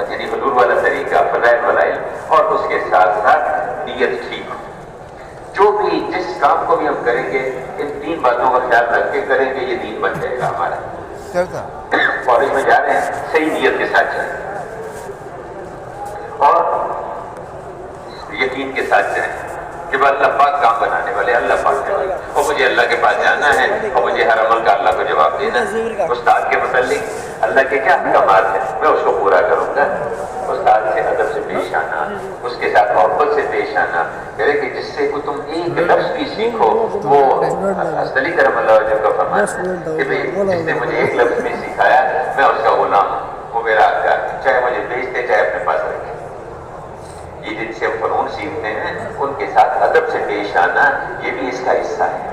یعنی حضور والا طریقہ، فضائل والا علم، اور اس کے ساتھ ساتھ نیت ٹھیک ہو. جو بھی جس کام کو بھی ہم کریں گے ان تین باتوں کا خیال رکھ کے کریں گے، یہ دین بن جائے گا ہمارا. کالج میں جا رہے ہیں، صحیح نیت کے ساتھ جائیں اور یقین کے ساتھ جائیں کہ بس اللہ پاک کام بنانے والے، اللہ پاک نے والے، اور مجھے اللہ کے پاس جانا ہے اور مجھے ہر عمل کا اللہ کو جواب دینا ہے. استاد کے متعلق اللہ کے کیا احکامات ہیں میں اس کو پورا کروں گا. استاد سے ادب سے پیش آنا، اس کے ساتھ محبت سے پیش آنا. میرے کہ جس سے کو تم ایک لفظ بھی سیکھو، وہ علی کرم اللہ وجہ کا فرمان کہ جس نے مجھے ایک لفظ بھی سکھایا میں اس کا غلام ہوں، وہ میرا آقا، چاہے مجھے بیچتے چاہے اپنے پاس رکھے. یہ جن سے ہم فنون سیکھتے ہیں ان کے ساتھ ادب سے پیش آنا، یہ بھی اس کا حصہ ہے.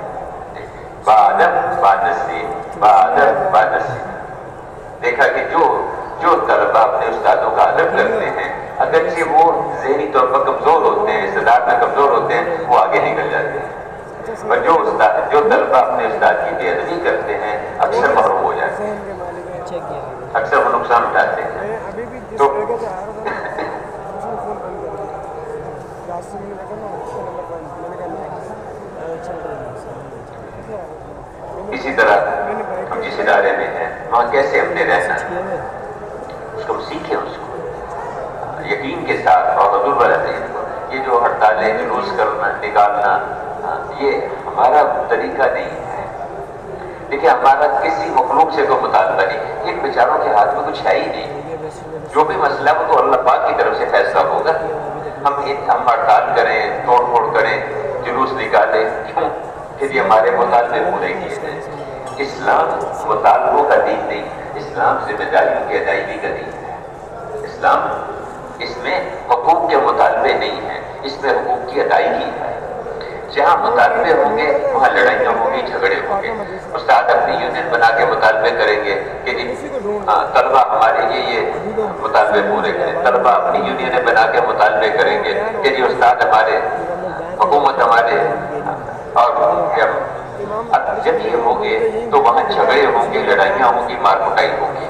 بادب بانصیب، بادب بانصیب. دیکھا کہ جو طلبہ اپنے استادوں کا ادب کرتے ہیں، اگرچہ وہ ذہنی طور پر کمزور ہوتے ہیں، استعداد میں کمزور ہوتے ہیں، وہ آگے نکل جاتے ہیں. اور جو طلبہ اپنے استاد کی بے ادبی کرتے ہیں اکثر محروم ہو جاتے ہیں، اکثر وہ نقصان اٹھاتے ہیں. تو اسی طرح ہم جس ادارے میں ہیں وہاں کیسے ہم نے رہنا ہے اس کو ہم سیکھیں، اس کو یقین کے ساتھ اور حضور والا طریقہ. یہ جو ہڑتالیں، جلوس کرنا، نکالنا، یہ ہمارا طریقہ نہیں ہے. دیکھیں ہمارا کسی مخلوق سے کوئی مطالبہ نہیں، ان بیچاروں کے ہاتھ میں کچھ ہے ہی نہیں. جو بھی مسئلہ وہ تو اللہ پاک کی طرف سے فیصلہ ہوگا. ہم ہڑتال کریں، توڑ پھوڑ کریں، جلوس نکالیں، کیوں کہ یہ ہمارے مطالبے پورے کیے ہیں. اسلام مطالبوں کا دین نہیں، اسلام ذمہ داریوں کی ادائیگی کا دین ہے. اسلام اس میں حقوق کے مطالبے نہیں ہیں، اس میں حقوق کی ادائیگی ہے. جہاں مطالبے ہوں گے وہاں لڑائیاں ہوں گی، جھگڑے ہوں گے. استاد اپنی یونین بنا کے مطالبے کریں گے کہ طلبہ ہمارے یہ مطالبے پورے کریں. طلبہ اپنی یونینیں بنا کے مطالبے کریں گے کہ جی استاد ہمارے، حکومت ہمارے. اور جب یہ ہوں گے تو وہاں جھگڑے ہوں گے، لڑائیاں ہوں گی، مار کٹائی ہوگی.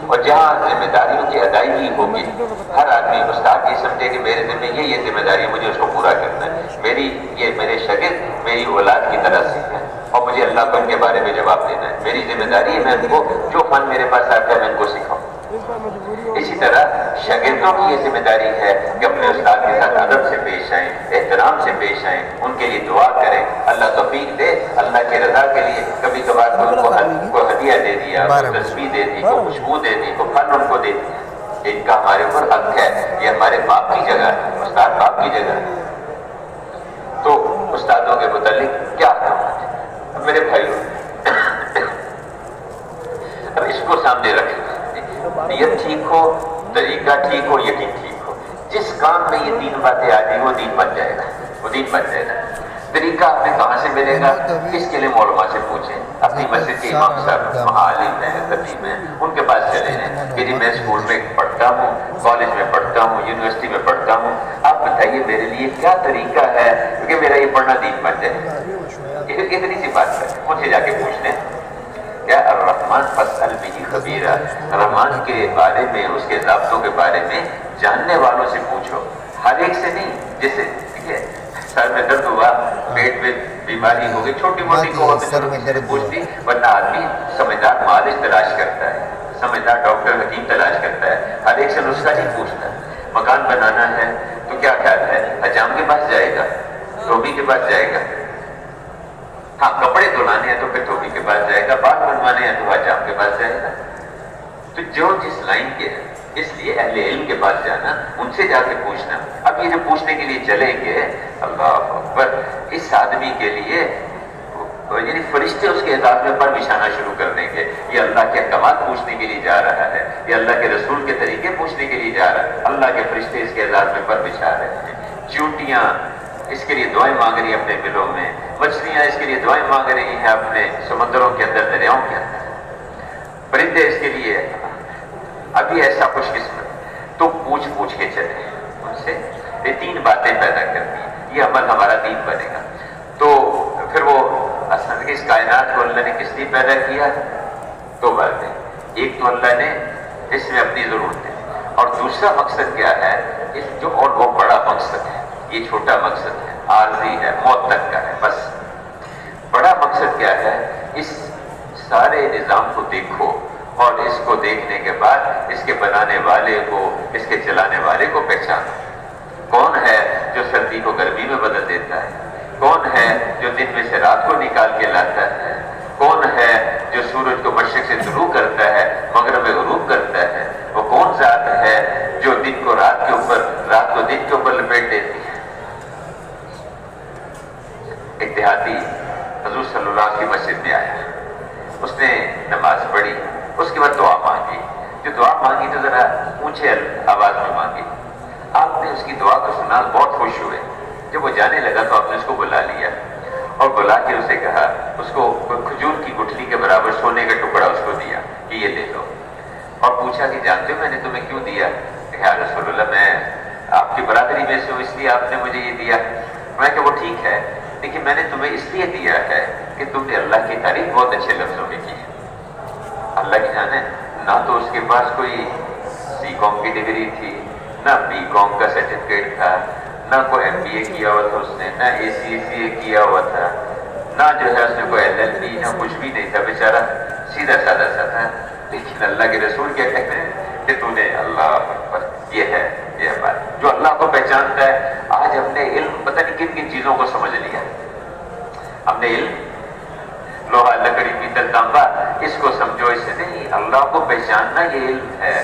اور جہاں ذمہ داریوں کی ادائیگی ہوگی، ہر آدمی استاد یہ سمجھے کہ میرے ذمہ یہ ذمہ داری ہے، مجھے اس کو پورا کرنا ہے. میرے شاگرد میری اولاد کی طرح سیکھیں اور مجھے اللہ کو ان کے بارے میں جواب دینا ہے. میری ذمہ داری ہے میں ان کو جو فن میرے پاس آتا ہے میں ان کو سکھاؤں. اسی طرح شاگردوں کی یہ ذمہ داری ہے کہ اپنے استاد کے ساتھ ادب سے پیش آئیں، احترام سے پیش آئیں، ان کے لیے دعا کریں. اللہ توفیق دے، اللہ کی رضا کے لیے. کبھی کبھار تو ان کو ہدیہ دے دیا، کوئی تسبیح دے دی، کوئی خوشبو دے دی، کوئی پھل ان کو دے دیا. ان کا ہمارے اوپر حق ہے، یہ ہمارے باپ کی جگہ ہے، استاد باپ کی جگہ ہے. تو استادوں کے متعلق کیا کہنا میرے بھائیوں، اب اس کو سامنے رکھیں. نیت ٹھیک ہو، طریقہ ٹھیک ہو، یقین ٹھیک ہو. جس کام میں یہ تین باتیں آ جائیں وہ دین بن جائے گا، وہ دین بن جائے گا. طریقہ آپ میں کہاں سے ملے گا؟ اس کے لیے مولما سے پوچھیں. اپنی مسجد کے امام صاحب عالم ہیں، خطیب ہیں، ان کے پاس چلے جائیں کہ جی میں اسکول میں پڑھتا ہوں، کالج میں پڑھتا ہوں، یونیورسٹی میں پڑھتا ہوں، آپ بتائیے میرے لیے کیا طریقہ ہے کیونکہ میرا یہ پڑھنا دین بن جائے. اتنی سی بات ہے، مجھ سے جا کے پوچھ لیں. کیا الرحمن فاسأل بہ خبیرا، رحمان کے بارے میں، اس کے ضابطوں کے بارے میں جاننے والوں سے پوچھو، ہر ایک سے نہیں. جیسے ٹھیک ہے سر میں درد ہوا، پیٹ میں بیماری ہو گئی، چھوٹی موٹی کو ہو تو چلو کسی سے پوچھ لی. ورنہ آدمی سمجھدار معالج تلاش کرتا ہے، سمجھدار ڈاکٹر حکیم تلاش کرتا ہے، ہر ایک سے نسخہ نہیں پوچھتا. مکان بنانا ہے تو کیا خیال ہے؟ حجام کے پاس جائے گا، دھوبی کے پاس جائے گا، ہاں کپڑے دھلانے ہیں تو پھر دھوبی کے پاس جائے گا، بال بنوانے ہیں تو حجام کے پاس جائے گا. تو جو جس لائن کے ہے، اس لیے اہل علم کے پاس جانا، ان سے جا کے پوچھنا. اب یہ جو پوچھنے کے لیے چلیں گے، اللہ اکبر، اس آدمی کے لیے یعنی فرشتے اس کے اعزاز میں پر بچھانا شروع کر دیں گے. یہ اللہ کے احکامات پوچھنے کے لیے جا رہا ہے، یہ اللہ کے رسول کے طریقے پوچھنے کے لیے جا رہا ہے. اللہ کے فرشتے اس کے اعزاز میں پر بچھا رہے ہیں. چیونٹیاں اس کے لیے دعائیں مانگ رہی ہیں اپنے بلوں میں، مچھلیاں اس کے لیے دعائیں مانگ رہی ہیں اپنے سمندروں کے اندر، دریاؤں کے اندر، پرندے اس کے لیے. ابھی ایسا خوش قسمت تو پوچھ کے چلے ان سے. یہ تین باتیں پیدا کرتی ہیں، یہ عمل ہمارا دین بنے گا. تو پھر وہ اصل اس کائنات کو اللہ نے کس لیے پیدا کیا؟ دو باتیں. ایک تو اللہ نے اس میں اپنی ضرورت ہے، اور دوسرا مقصد کیا ہے اس جو، اور وہ بڑا مقصد ہے، یہ چھوٹا مقصد ہے، عارضی ہے، موت تک کا ہے بس. بڑا مقصد کیا ہے؟ اس سارے نظام کو دیکھو، اور اس کو دیکھنے کے بعد اس کے بنانے والے کو، اس کے چلانے والے کو پہچانو. کون ہے جو سردی کو گرمی میں بدل دیتا ہے؟ کون ہے جو دن میں سے رات کو نکال کے لاتا ہے؟ کون ہے جو سورج کو مشرق سے طلوع کرتا ہے، مغرب میں غروب کرتا ہے؟ وہ کون ذات ہے جو دن کو رات کے اوپر، رات کو دن کے اوپر لپیٹ دیتی ہے؟ ایک دیہاتی حضور صلی اللہ علیہ وسلم کی مسجد میں آیا، اس نے نماز پڑھی، اس کے بعد دعا مانگی. جو دعا مانگی تو ذرا اونچے آواز میں مانگی. آپ نے اس کی دعا کو سنا، بہت خوش ہوئے. جب وہ جانے لگا تو آپ نے اس کو بلا لیا، اور بلا کے اسے کہا، اس کو کھجور کی گٹھلی کے برابر سونے کا ٹکڑا اس کو دیا کہ یہ لے لو. اور پوچھا کہ جانتے ہو میں نے تمہیں کیوں دیا؟ کہ یا رسول اللہ میں آپ کی برادری میں سے ہوں، اس لیے آپ نے مجھے یہ دیا. میں کہ وہ ٹھیک ہے، لیکن میں نے تمہیں اس لیے دیا ہے کہ تم نے اللہ کی تعریف بہت اچھے لفظوں میں کی. اللہ کی جانے، نہ تو اس کے پاس کوئی سی کام کی ڈگری تھی، نہ بی کام کا سرٹیفکیٹ تھا، نہ کوئی ایم بی اے کیا ہوا تھا اس نے، نہ اے سی اے کیا ہوا تھا، نہ جو ہے اس نے کوئی ایل ایل بی، نہ کچھ بھی نہیں تھا. بیچارہ سیدھا سادہ سا تھا. لیکن اللہ کے رسول کیا کہتے ہیں کہ تو نے اللہ اکبر، یہ ہے یہ بات. جو اللہ کو پہچانتا ہے، آج ہم نے علم پتہ نہیں کن کن چیزوں کو سمجھ لیا. ہم نے علم لوہا، لکڑی، پیتل، تانبا، اس کو سمجھو، اس سے نہیں. اللہ کو پہچاننا یہ علم ہے،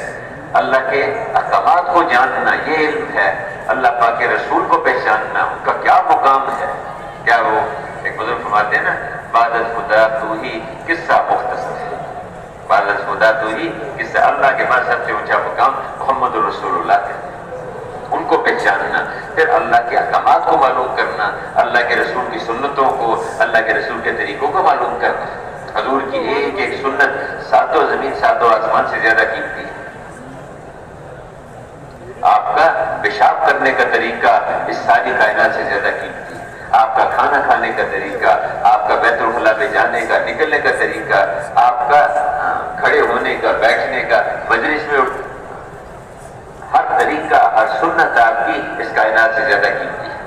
اللہ کے احکامات کو جاننا یہ علم ہے، اللہ پاک کے رسول کو پہچاننا، ان کا کیا مقام ہے. کیا وہ ایک بزرگ فرماتے ہیں نا، بعد از خدا تو ہی قصہ مختصر ہے. بعد از خدا تو ہی قصہ، اللہ کے بعد سب سے اونچا مقام محمد رسول اللہ ہے. ان کو پہچاننا، پھر اللہ کے احکامات کو معلوم کرنا، اللہ کے رسول کی سنتوں کو، اللہ کے رسول کے طریقوں کو معلوم کرنا. حضور کی ایک ایک سنت ساتوں زمین ساتوں آسمان سے زیادہ قیمتی ہے. آپ کا پیشاب کرنے کا طریقہ اس ساری کائنات سے زیادہ قیمتی ہے. آپ کا کھانا کھانے کا طریقہ، آپ کا بیت الخلاء میں جانے کا، نکلنے کا طریقہ، آپ کا کھڑے ہونے کا، بیٹھنے کا، مجلس میں ہر طریقہ، ہر سنت آپ کی اس کائنات سے زیادہ قیمتی ہے.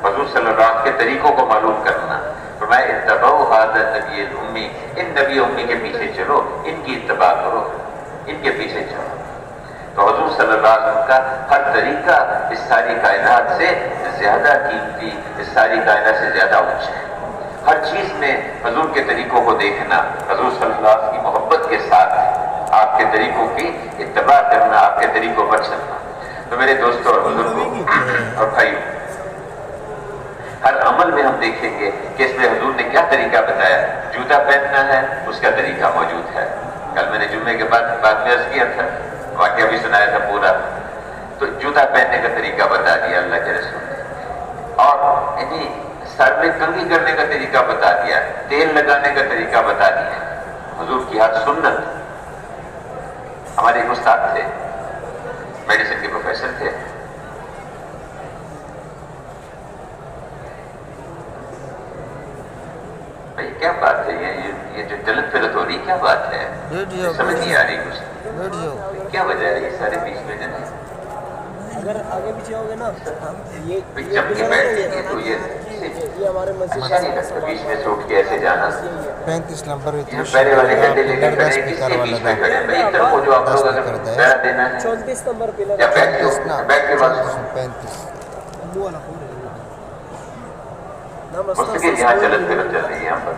حضور صلی اللہ علیہ وسلم کے طریقوں کو معلوم کرنا. فرمایا اتبعوا ھذا النبی الامی، ان نبی امی کے پیچھے چلو، ان کی اتباع کرو، ان کے پیچھے چلو. تو حضور صلی اللہ علیہ وسلم کا ہر طریقہ اس ساری کائنات سے زیادہ قیمتی، اس ساری کائنات سے زیادہ اونچا ہے. ہر چیز میں حضور کے طریقوں کو دیکھنا، حضور صلی اللہ علیہ وسلم کی محبت کے ساتھ آپ کے طریقوں کی اتباع کرنا، آپ کے طریقوں پر چلنا. تو میرے دوستوں اور بزرگوں اور بھائیوں، ہر عمل میں ہم دیکھیں گے کہ اس میں حضور نے کیا طریقہ بتایا. جوتا پہننا ہے، اس کا طریقہ موجود ہے. کل میں نے جمعے کے بعد میں عرض کیا تھا، واقعہ بھی سنایا تھا پورا. تو جوتا پہننے کا طریقہ بتا دیا اللہ کے رسول نے، اور یعنی سر میں کنگھی کرنے کا طریقہ بتا دیا، تیل لگانے کا طریقہ بتا دیا. حضور کی ہر سنت. ہمارے ایک استاد تھے، میڈیسن کے پروفیسر تھے. بھائی کیا بات ہے، یہ جو چلت پھرت ہو رہی کیا بات ہے، سمجھ نہیں آ رہی کچھ. کیا وجہ ہے یہ سارے بیچ میں جانے؟ اگر آگے پیچھے ہوگے نا، جب کے بیٹھیں گے تو یہ ہمارے مسجد اچھا نہیں لگتا بیچ میں سے اٹھ کے ایسے جانا. 35 نمبر پہلے والے گھنٹے لے کے کھڑے کس کے بیچ میں کھڑے ہیں بھائی؟ ادھر کو جو آپ لوگ اگر پیرا دینا ہے 34 نمبر پہ یا بیٹھ کے بعد 35 ابو والا مستقل یہاں چلت پھرت چل رہی ہے یہاں پر.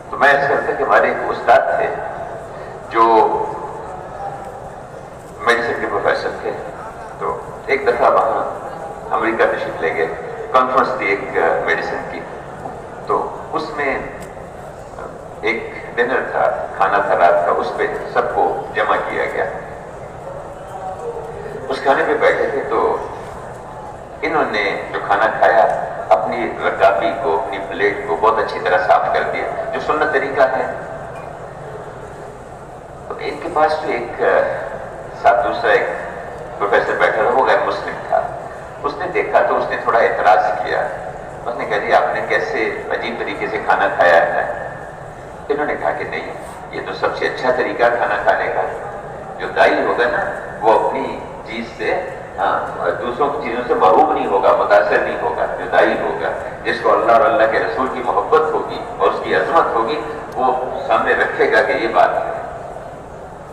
تو میں اس کرتا کہ ہمارے ایک استاد تھے جو میڈیسن کے پروفیسر تھے. تو ایک دفعہ وہاں امریکہ تشریف لے گئے, کانفرنس تھی ایک میڈیسن کی. تو اس میں ایک ڈنر تھا, کھانا تھا رات کا, اس پہ سب کو جمع کیا گیا. اس کھانے پہ بیٹھے تھے تو انہوں نے جو کھانا کھایا اپنی رکابی کو, اپنی پلیٹ کو بہت اچھی طرح صاف کر دیا, جو سنت طریقہ ہے. تو ان کے پاس جو ایک ساتھ دوسرا ایک پروفیسر بیٹھا تھا, وہ غیر مسلم تھا. اس نے دیکھا تو اس نے تھوڑا اعتراض کیا. اس نے کہا جی آپ نے کیسے عجیب طریقے سے کھانا کھایا ہے. انہوں نے کہا کہ نہیں, یہ تو سب سے اچھا طریقہ کھانا کھانے کا. جو دائی ہوگا نا وہ اپنی چیز سے دوسروں کی چیزوں سے محروم نہیں ہوگا, متاثر نہیں ہوگا. جو دائی ہوگا, جس کو اللہ اور اللہ کے رسول کی محبت ہوگی اور اس کی عظمت ہوگی, وہ سامنے رکھے گا کہ یہ بات ہے,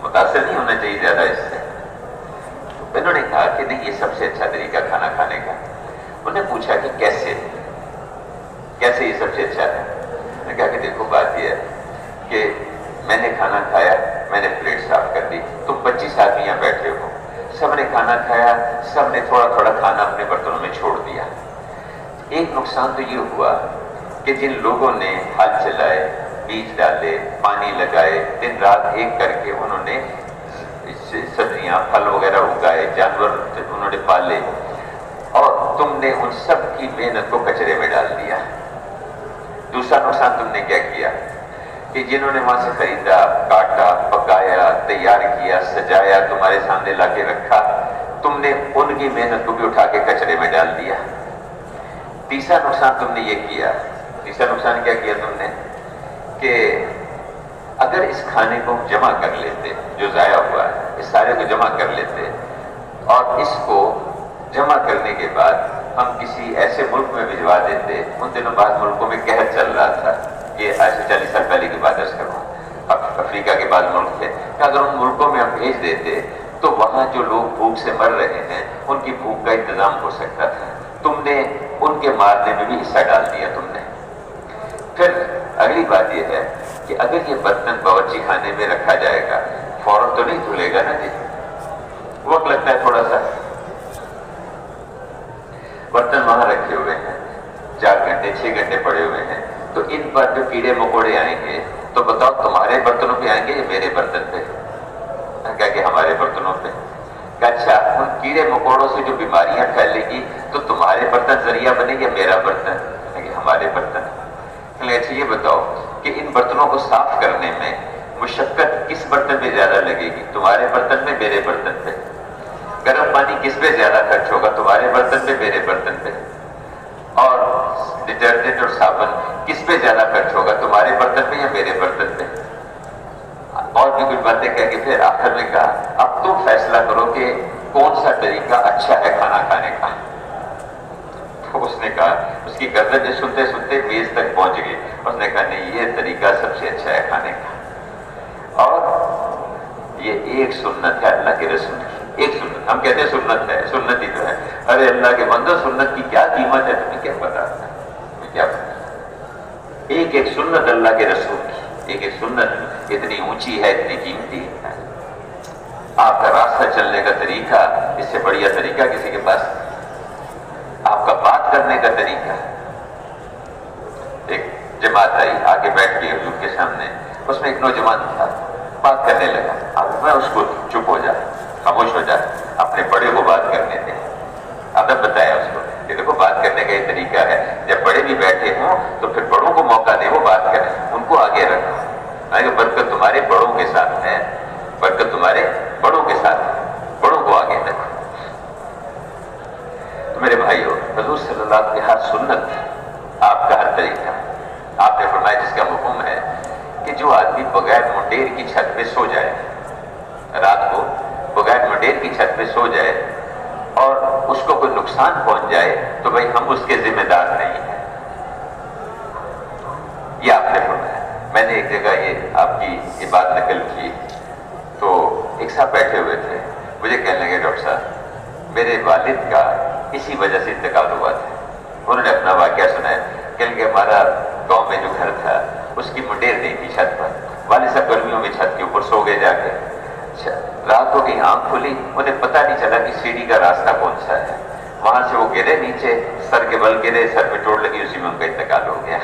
متاثر نہیں ہونا چاہیے زیادہ اس سے. انہوں نے کہا کہ نہیں, یہ سب سے اچھا طریقہ کھانا کھانے کا. انہوں نے پوچھا کہ کیسے یہ سب سے اچھا ہے. میں نے کہا کہ دیکھو بات یہ ہے کہ میں نے کھانا کھایا, میں نے پلیٹ صاف کر دی, تم 25 آدمی یہاں بیٹھے ہو, سب نے کھانا کھایا, سب نے تھوڑا تھوڑا کھانا اپنے برتنوں میں چھوڑ دیا. ایک نقصان تو یہ ہوا کہ جن لوگوں نے ہل چلائے, بیج ڈالے, پانی لگائے, دن رات ایک کر کے انہوں نے سبزیاں پھل وغیرہ اگائے, جانور انہوں نے پالے, اور تم نے ان سب کی محنت کو کچرے میں ڈال دیا. دوسرا نقصان تم نے کیا کیا کہ جنہوں نے وہاں سے خریدا, کاٹا, پکایا, تیار کیا, سجایا, تمہارے سامنے لا کے رکھا, تم نے ان کی محنت کو بھی اٹھا کے کچرے میں ڈال دیا. تیسرا نقصان تم نے یہ کیا, تیسرا نقصان کیا کیا تم نے کہ اگر اس کھانے کو ہم جمع کر لیتے, جو ضائع ہوا ہے اس سارے کو جمع کر لیتے, اور اس کو جمع کرنے کے بعد ہم کسی ایسے ملک میں بھجوا دیتے. ان دنوں بعض ملکوں میں قحط چل رہا تھا, یہ آج سے 40 سال پہلے کی بات کروں, افریقہ کے بعض ملک تھے, کہ اگر ان ملکوں میں ہم بھیج دیتے تو وہاں جو لوگ بھوک سے مر رہے ہیں ان کی بھوک کا انتظام ہو سکتا تھا. تم نے ان کے مارنے میں بھی حصہ ڈال دیا تم نے. پھر اگلی بات یہ ہے کہ اگر یہ برتن باورچی خانے میں رکھا جائے گا, فوراً تو نہیں دھلے گا نا جی, وقت لگتا ہے تھوڑا سا. برتن وہاں رکھے ہوئے ہیں, 4 گھنٹے 6 گھنٹے پڑے ہوئے ہیں, تو ان پر جو کیڑے مکوڑے آئیں گے تو بتاؤ تمہارے برتنوں پہ آئیں گے یا میرے برتن پہ؟ کیا کہ ہمارے برتنوں پہ. کہ اچھا ان کیڑے مکوڑوں سے جو بیماریاں پھیلے گی تو تمہارے برتن ذریعہ بنے گا میرا برتن؟ کہ ہمارے برتن. اچھا یہ بتاؤ کہ ان برتنوں کو صاف کرنے میں مشقت کس برتن پہ زیادہ لگے گی, تمہارے برتن پہ میرے برتن پہ؟ گرم پانی کس پہ زیادہ خرچ ہوگا, تمہارے برتن پہ میرے برتن پہ؟ اور ڈٹرجنٹ اور صابن کس پہ زیادہ خرچ ہوگا, تمہارے برتن پہ یا میرے برتن پہ؟ اور بھی کچھ باتیں کہہ کے پھر آخر میں کہا اب تم فیصلہ کرو کہ کون سا طریقہ اچھا ہے کھانا کھانے کا. تو اس نے کہا, اس کی گردن جو سنتے سنتے میز تک پہنچ گئی. اس نے کہا نہیں, یہ طریقہ سب سے اچھا ہے کھانے کا, اور یہ ایک سنت ہے اللہ کے رسول کی. ایک سنت, ہم کہتے ہیں سنت ہے, سنت ہی تو ہے. ارے اللہ کے بندو, سنت کی کیا قیمت ہے تمہیں کیا پتا, تمہیں کیا پتا. ایک ایک سنت اللہ کے رسول کی, ایک ایک سنت اتنی اونچی ہے, اتنی قیمتی ہے. آپ کا راستہ چلنے کا طریقہ اس سے بڑھیا طریقہ کسی کے پاس. آپ کا بات کرنے کا طریقہ. ایک جماعت آئی, آگے بیٹھ کے حضور کے سامنے, اس میں ایک نوجوان تھا, بات کرنے لگا. اب میں اس کو چپ ہو جا, خاموش ہو جا, اپنے بڑے کو بات کرنے دیں. ادب بتایا اس کو کہ دیکھو بات کرنے کا یہ طریقہ ہے, جب بڑے بھی بیٹھے ہوں تو پھر بڑوں کو موقع دیں, وہ بات کریں, ان کو آگے رکھو. برکت تمہارے بڑوں کے ساتھ ہے, برکت تمہارے بڑوں کے ساتھ ہے, بڑوں کو آگے رکھو. تو میرے بھائیو, حضور صلی اللہ علیہ وسلم کی ہر سنت, آپ کا ہر طریقہ, آپ نے فرمایا جس کا حکم ہے کہ جو آدمی بغیر منڈیر کی چھت پہ سو جائے, رات کو بغیر منڈیر کی چھت پہ سو جائے اور اس کو کوئی نقصان پہنچ جائے تو بھائی ہم اس کے ذمہ دار نہیں ہیں. یہ آپ نے فرمایا. میں نے ایک جگہ یہ آپ کی یہ بات نقل کی تو ایک صاحب بیٹھے ہوئے تھے, مجھے کہنے لگے ڈاکٹر صاحب میرے والد کا اسی وجہ سے انتقال ہوا تھا۔ انہوں نے اپنا واقعہ سنایا کہ ہمارا گاؤں میں جو گھر تھا اس کی منڈیر نہیں تھی چھت پر، والد صاحب گرمیوں میں چھت کے اوپر سو گئے جا کے، رات کو کہیں آنکھ کھلی، انہیں پتہ نہیں چلا کہ سیڑھی کا راستہ کون سا ہے، وہاں سے وہ گرے نیچے، سر کے بل گرے، سر پہ چوٹ لگی، اسی میں ان کا انتقال ہو گیا۔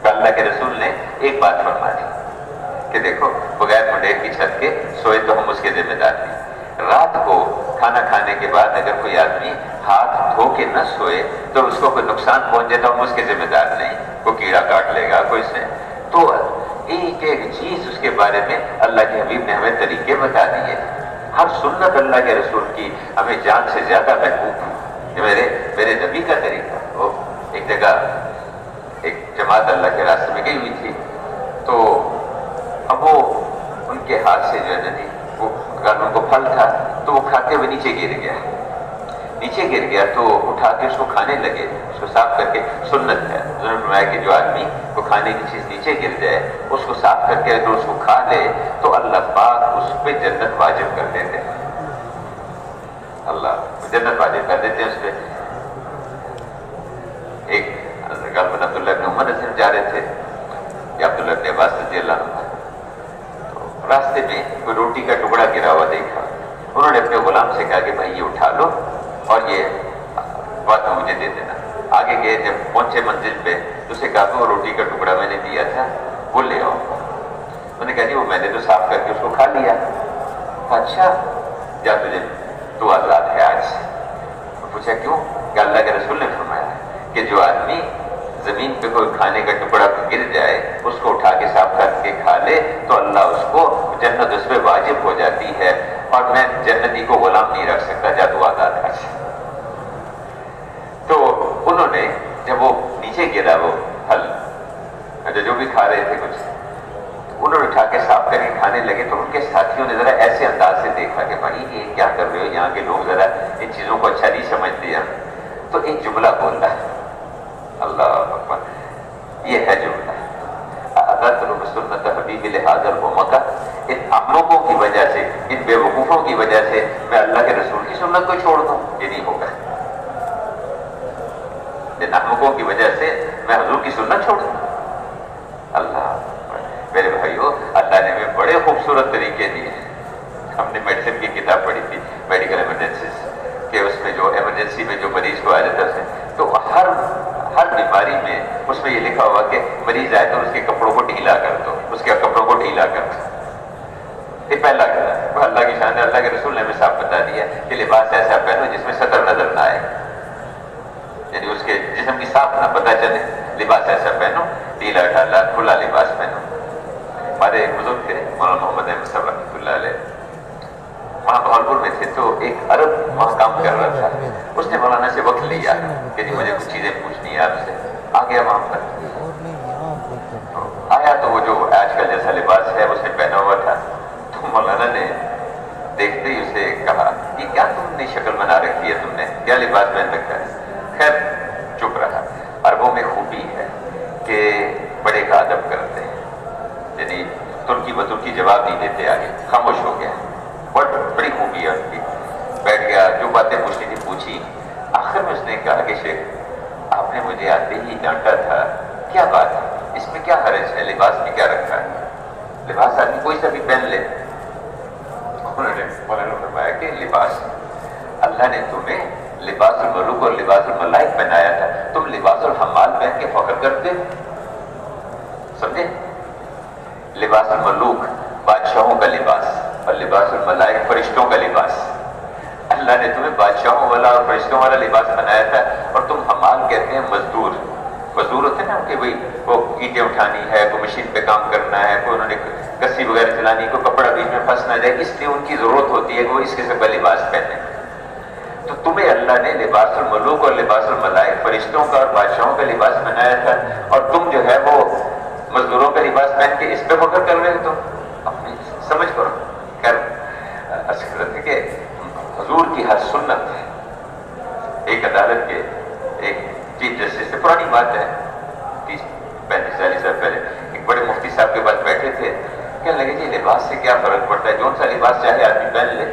اللہ کے رسول نے ایک بات فرما دی کہ دیکھو بغیر منڈیر کی چھت کے سوئے تو ہم اس کے ذمہ دار نہیں، رات کو کھانا کھانے کے بعد اگر کوئی آدمی ہاتھ دھو کے نہ سوئے تو اس کو کوئی نقصان پہنچ جائے تو ہم اس کے ذمہ دار نہیں، کوئی کیڑا کاٹ لے گا کوئی سے، تو ایک ایک چیز اس کے بارے میں اللہ کے حبیب نے ہمیں طریقے بتا دیے۔ ہر سنت اللہ کے رسول کی ہمیں جان سے زیادہ محبوب ہے۔ میرے نبی کا طریقہ، وہ ایک جگہ ایک جماعت اللہ کے راستے میں گئی ہوئی تھی، تو اب وہ ان کے ہاتھ سے جو ہے نا وہ ان کو پھل تھا تو وہ کھاتے ہوئے نیچے گر گیا تو اٹھا کے اس کو کھانے لگے، اس کو صاف کر کے، سنت ہے حضور نے فرمایا کہ جو آدمی کو کھانے کی چیز نیچے گر جائے اس کو صاف کر کے اگر اس کو کھا لے تو اللہ پاک اس پہ جنت واجب کر دیتے ہیں، اللہ جنت واجب کر دیتے ہیں اس پہ۔ ایک عبداللہ بن عمر سے جا رہے تھے یا عبداللہ بن عباس رضی اللہ عنہ، تو راستے میں کوئی روٹی کا ٹکڑا گرا ہوا دیکھا، انہوں نے اپنے غلام سے کہا کہ بھائی یہ اٹھا لو اور یہ بات مجھے دے دینا۔ آگے گئے، جب پہنچے منزل پہ تو اسے کہا کہ وہ روٹی کا ٹکڑا میں نے دیا تھا وہ لے آؤ، انہوں نے کہا جی وہ میں نے تو صاف کر کے اس کو کھا لیا۔ اچھا جا تجھے تو آزاد ہے آج سے۔ پوچھا کیوں؟ کہ اللہ کے رسول نے فرمایا کہ جو آدمی زمین پہ کوئی کھانے کا ٹکڑا گر جائے اس کو اٹھا کے صاف کر کے کھا لے تو اللہ اس کو جنت اس پہ واجب ہو جاتی ہے، اور میں جنتی کو غلام نہیں رکھ سکتا، جا تو آزاد ہے۔ تو انہوں نے جب وہ نیچے گرا وہ پھل جو بھی کھا رہے تھے کچھ، انہوں نے اٹھا کے صاف کر کے کھانے لگے تو ان کے ساتھیوں نے ذرا ایسے انداز سے دیکھا کہ بھائی یہ کیا کر رہے ہو، یہاں کے لوگ ذرا ان چیزوں کو اچھا نہیں سمجھتے ہیں، تو ایک جملہ بول رہا ہے، اللہ اکبر، یہ ہے جملہ سنت حبیب لہٰذا الامہ، ان احمقوں کی وجہ سے، ان بے وقوفوں کی وجہ سے میں اللہ کے رسول کی سنت کو چھوڑ دوں، یہ نہیں ہوگا۔ ان احمقوں کی وجہ سے میں حضور کی سنت چھوڑ دوں، اللہ میرے بھائیو، اللہ نے ہمیں بڑے خوبصورت طریقے دیے ہیں۔ ہم نے میڈیسن کی کتاب پڑھی تھی، میڈیکل ایمرجنسیز، کہ اس میں جو ایمرجنسی میں جو مریض کو آ جاتا ہے تو ہر بیماری میں اس میں یہ لکھا ہوا کہ مریض آئے تو اس کے کپڑوں کو ڈھیلا کر دو، اس کے کپڑوں کو ڈھیلا کر دو۔ یہ پہلا قدم، اللہ کی شان ہے، اللہ کے رسول نے ہمیں صاف بتا دیا کہ لباس ایسا پہنو جس میں سطر نظر نہ آئے، یعنی اس کے جسم کی صاف نہ پتہ چلے، لباس ایسا پہنو، ڈھیلا ڈھالا کھلا لباس پہنو۔ ہمارے ایک بزرگ تھے مولانا محمد احمد صاحب رحمۃ اللہ علیہ، وہاں بہاولپور میں تھے، تو ایک عرب وہاں کام کر رہا تھا، اس نے مولانا سے وقت لیا کہ جی مجھے کچھ چیزیں پوچھنی ہے آپ سے، آ گیا وہاں پر، آیا تو وہ جو آج کل جیسا لباس ہے اس نے پہنا ہوا تھا، تو مولانا نے دیکھتے ہی اسے کہا یہ کیا تم نے شکل بنا رکھی ہے، تم نے کیا لباس پہن رکھا ہے؟ خیر چپ رہا۔ عربوں میں خوبی ہے کہ بڑے کا ادب کرتے ہیں، یعنی ترکی بترکی جواب نہیں دیتے، آگے خاموش ہو گیا، بڑی خوبی ہے ان کی، بیٹھ گیا، جو باتیں پوچھنی تھی پوچھی، آخر میں اس نے کہا کہ شیخ آپ نے مجھے آتے ہی ڈانٹا تھا، کیا بات ہے، اس میں کیا حرج ہے، لباس میں کیا رکھا ہے، لباس آدمی کوئی سا بھی پہن لے۔ انہوں نے مولانا فرمایا کہ لباس اللہ نے تمہیں لباس الملوک اور لباس الملائک بنایا تھا، تم لباس الحمال پہن کے فخر کرتے، سمجھے؟ لباس الملوک بادشاہوں کا لباس اور لباس الملائک فرشتوں کا لباس، اللہ نے تمہیں بادشاہوں والا اور فرشتوں والا لباس بنایا تھا، اور تم حمال کہتے ہیں مزدور ہوتے ہیں نا کہ بھئی وہ اینٹیں اٹھانی ہے، کوئی مشین پہ کام کرنا ہے، کوئی انہوں نے کسی وغیرہ چلانی، کوئی کپڑا بیچ میں پھنس نہ جائے، اس لیے ان کی ضرورت ہوتی ہے کہ وہ اس قسم کا لباس پہنے۔ تو تمہیں اللہ نے لباس الملوک اور لباس الملائک فرشتوں کا اور بادشاہوں کا لباس بنایا تھا، اور تم جو ہے وہ مزدوروں کا لباس پہن کے اس پہ فخر کر رہے ہو، تو اپنی سمجھ کرو۔ خیر عرض کر رہے تھے کہ حضور کی ہر سنت ہے۔ ایک عدالت کے ایک چیف جسٹس سے، پرانی بات ہے 30-35-40 سال پہلے، ایک بڑے مفتی صاحب کے پاس بیٹھے تھے، کہنے لگے جی لباس سے کیا فرق پڑتا ہے، جون سا لباس چاہے آدمی پہن لے،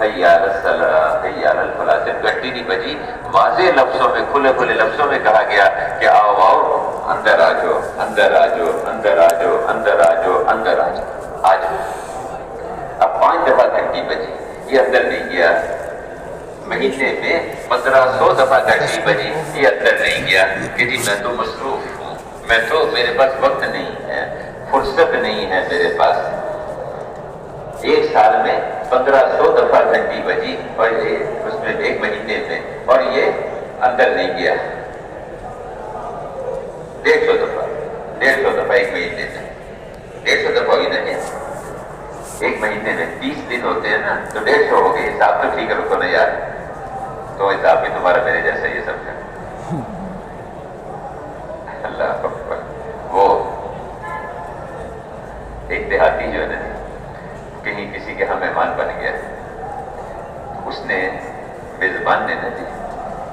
حی علی الصلاۃ حی علی الفلاح، صرف گھنٹی نہیں بجی، واضح لفظوں میں کھلے کھلے لفظوں میں کہا گیا کہ آؤ آؤ اندر آ جاؤ اندر آ جاؤ اندر آ جاؤ اندر آ جاؤ اندر آ جاؤ آ جاؤ۔ اب 5 دفعہ گھنٹی بجی، یہ اندر نہیں گیا۔ مہینے میں 1500 دفعہ گھنٹی بجی، یہ اندر نہیں گیا کہ جی میں تو مصروف ہوں، میں تو میرے پاس وقت نہیں ہے، فرصت نہیں ہے میرے پاس۔ 1 سال میں 1500 دفعہ گھنٹی بجی، اور یہ اس میں 1 مہینے میں، اور یہ اندر نہیں گیا۔ 150 دفعہ 150 دفعہ 1 مہینے میں، 150 دفعہ ہوئی نا، 1 مہینے میں 30 دن ہوتے ہیں نا، تو 150 ہو گئی۔ حساب تو ٹھیک رکھو نا یار، تو حساب بھی تمہارا میرے جیسا یہ سب ہے۔ اللہ اکبر۔ وہ ایک دیہاتی جو ہے نا، کہیں کسی کے ہاں مہمان بن گیا، اس نے میزبان نے نا جی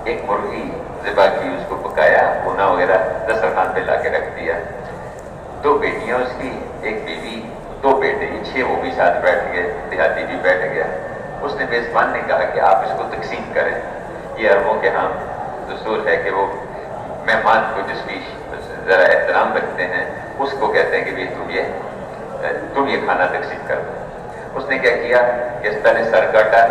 ایک مرغی ذبح کی، اس کو پکایا، بھونا وغیرہ دسترخوان پہ لا کے رکھ دیا۔ 2 بیٹیاں اس کی، 1 بیوی، 2 بیٹے، یہ 6 وہ بھی ساتھ بیٹھ گئے، دیہاتی بھی بیٹھ گیا۔ اس نے میزبان نے کہا کہ آپ اس کو تقسیم کریں۔ یہ عربوں کے ہاں دستور ہے کہ وہ مہمان کو جس کی ذرا احترام رکھتے ہیں اس کو کہتے ہیں کہ تم یہ کھانا تقسیم کر دو۔ اس نے کیا کیا کہ اس طرح سر کاٹا،